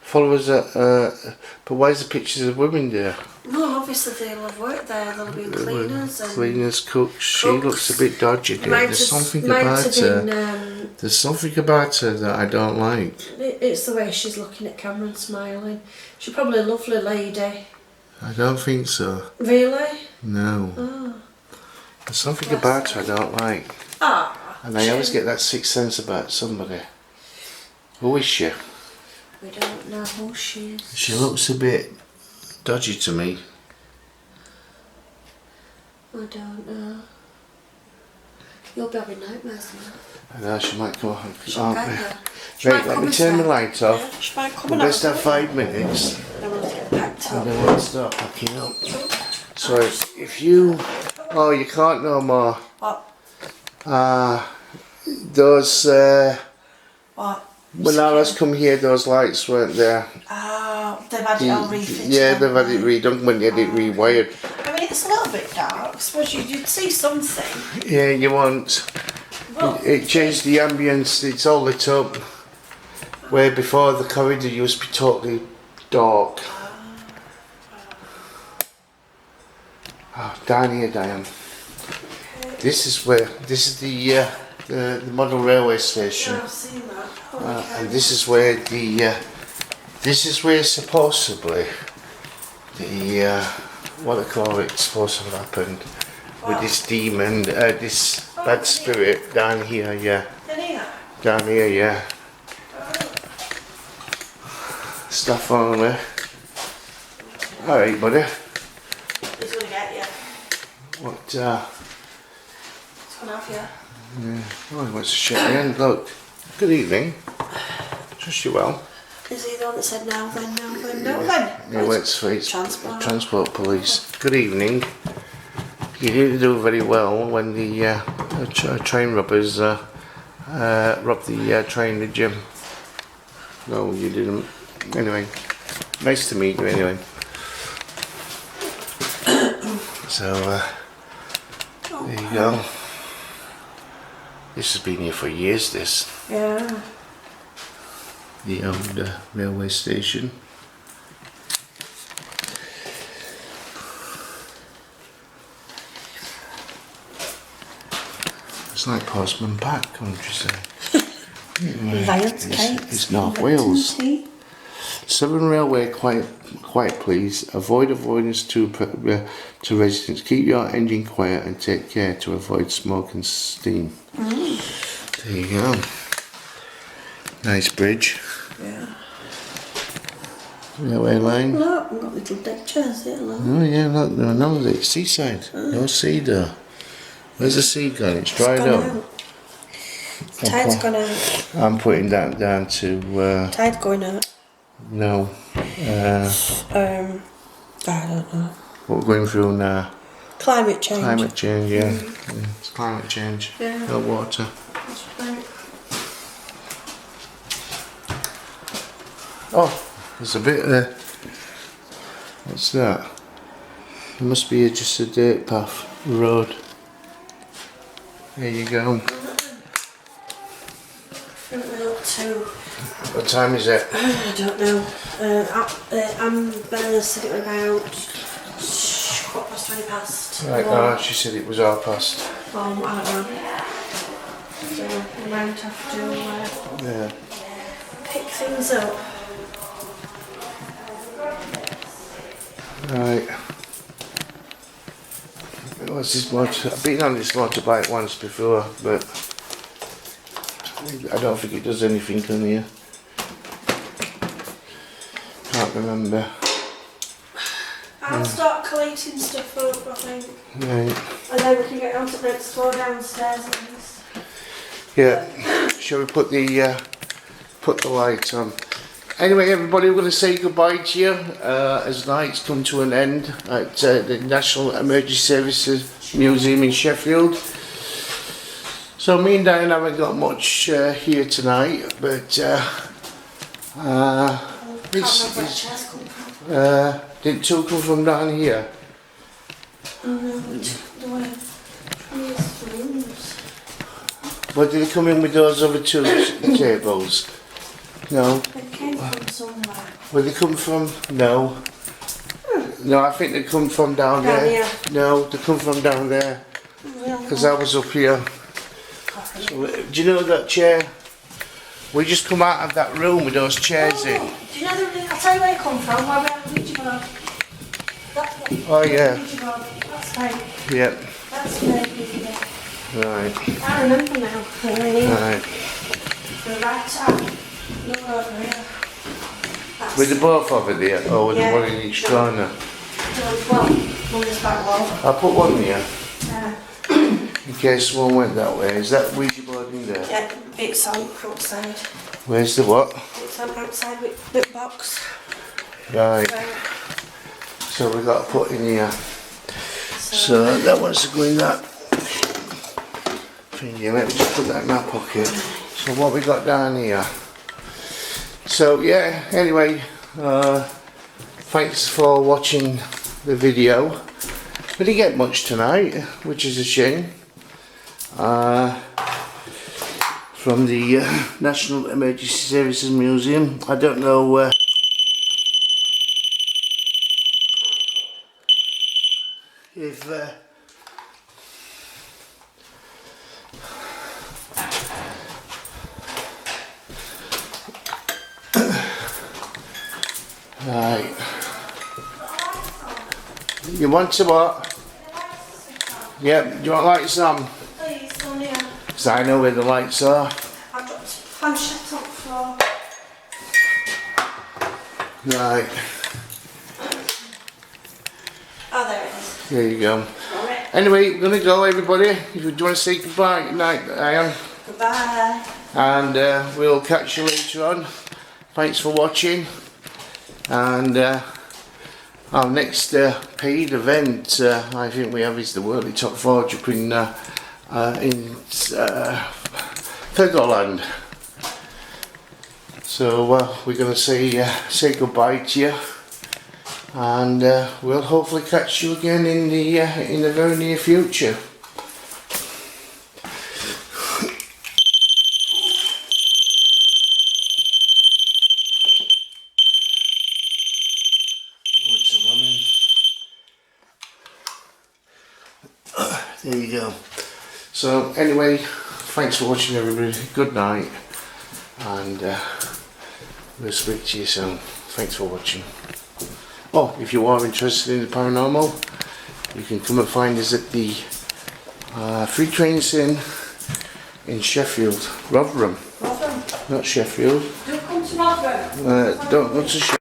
followers, but why is the pictures of women there? No, obviously they'll have worked there, they'll be cleaners. Cleaners, cooks, she looks a bit dodgy. There's something about her. There's something about her that I don't like. It's the way she's looking at camera and smiling. She's probably a lovely lady. I don't think so. Really? No. Oh. There's something about her I don't like. Ah. And I always get that sixth sense about somebody. Who is she? We don't know who she is. She looks a bit dodgy to me. I don't know. You'll be having nightmares now. I know, she might come on. Right, let me turn the light off. Yeah, she might come and Let's have have 5 minutes. Then we'll get packed up. And then we'll start packing up. So if you... Oh, you can't no more. What? Those... What? When I last come here, those lights weren't there. They've had it all refitted. Yeah, they've had it redone when they had it rewired. I mean, it's a little bit dark. I suppose you'd see something. Yeah, you want... It changed the ambience, it's all lit up. Where before the corridor used to be totally dark. Oh, down here, Diane. This is the model railway station. Yeah, I've seen that. And this is where supposedly the what they call it supposed to have happened with this demon, this bad spirit down here, yeah. Down here, yeah. Stuff only. Alright, buddy. He's gonna get you. What, He's gonna have you. yeah. Oh, he wants to shake me hand, look. Good evening. Trust you well. Is he the one that said no then, no then, no then? He works for Transport Police. Good evening. You didn't do very well when the train robbers robbed the train, did you? No, you didn't. Anyway, nice to meet you anyway. So, there you go. This has been here for years, this. Yeah. The old railway station. It's like Postman Pat, couldn't you say? It's North Wales. Southern Railway, quiet please. Avoid avoidance to residents. Keep your engine quiet and take care to avoid smoke and steam. There you go. Nice bridge. Yeah. Railway line. Look, we've got little deck chairs here, look. Oh yeah, look, no, it's seaside. No sea there. Where's the sea gone? It's dried up. Tide's gone out. I'm putting that down to Tide's going out. no. I don't know. What we're going through now. Climate change. Climate change, yeah. Yeah, it's climate change. Yeah. No water. That's right. Oh, there's a bit there. What's that? It must be just a dirt path, road. There you go. What time is it? I don't know. I'm said it was about 20 past. Right, no, she said it was past. I don't know. So we might have to Yeah. pick things up. Right. What's this motor? I've been on this motorbike once before, but I don't think it does anything on here. Can't remember. I'll start collating stuff up, I think. Right. And then we can get on to the next floor downstairs at least. Yeah. Shall we put the light on? Anyway, everybody, we're going to say goodbye to you as nights come to an end at the National Emergency Services Museum in Sheffield. So me and Diane haven't got much here tonight, but didn't two come from down here? But did they come in with those other two tables? No. They came from somewhere. Where they come from? No. No, I think they come from down Down there. here. No, they come from down there. Because I was up here. So, do you know that chair? We just come out of that room with those chairs in. Do you know I'll tell you where it come from, where we have the Ouija board. That's it. Oh yeah. Ouija board. That's right. Yep. That's me. Right. I remember now. Right. The right side. Look over here. That's With the both over there, or with Yeah. the one in each corner? well, on this back wall. I'll put one there, Yeah. in case one went that way. Is that Ouija board in there? Yeah, it's on outside. Where's the what? It's on outside with box. Right. So we got to put in here. So that wants to go in that thingy. Let me just put that in my pocket. So what we got down here? So yeah, anyway, thanks for watching the video. We didn't get much tonight, which is a shame. From the National Emergency Services Museum. I don't know if right. You want to what? Yep, do you want lights on? Please, on here. Because I know where the lights are. I've got planchette on the floor. Right, Oh, there it is. there you go. Alright. Anyway, we're going to go, everybody. If you want to say goodbye, good night, Diane. Goodbye. And we'll catch you later on. Thanks for watching. And our next paid event, I think we have, is the Worldly Top Forge up in Fergoland. So we're going to say goodbye to you, and we'll hopefully catch you again in the very near future. Oh, it's a woman. There you go. So anyway, thanks for watching, everybody. Good night, and we'll speak to you soon. Thanks for watching. Oh, if you are interested in the paranormal, you can come and find us at the Free Trains in Sheffield, Rotherham. Rotherham. Not Sheffield. Do come to Rotherham. Don't go to Sheffield.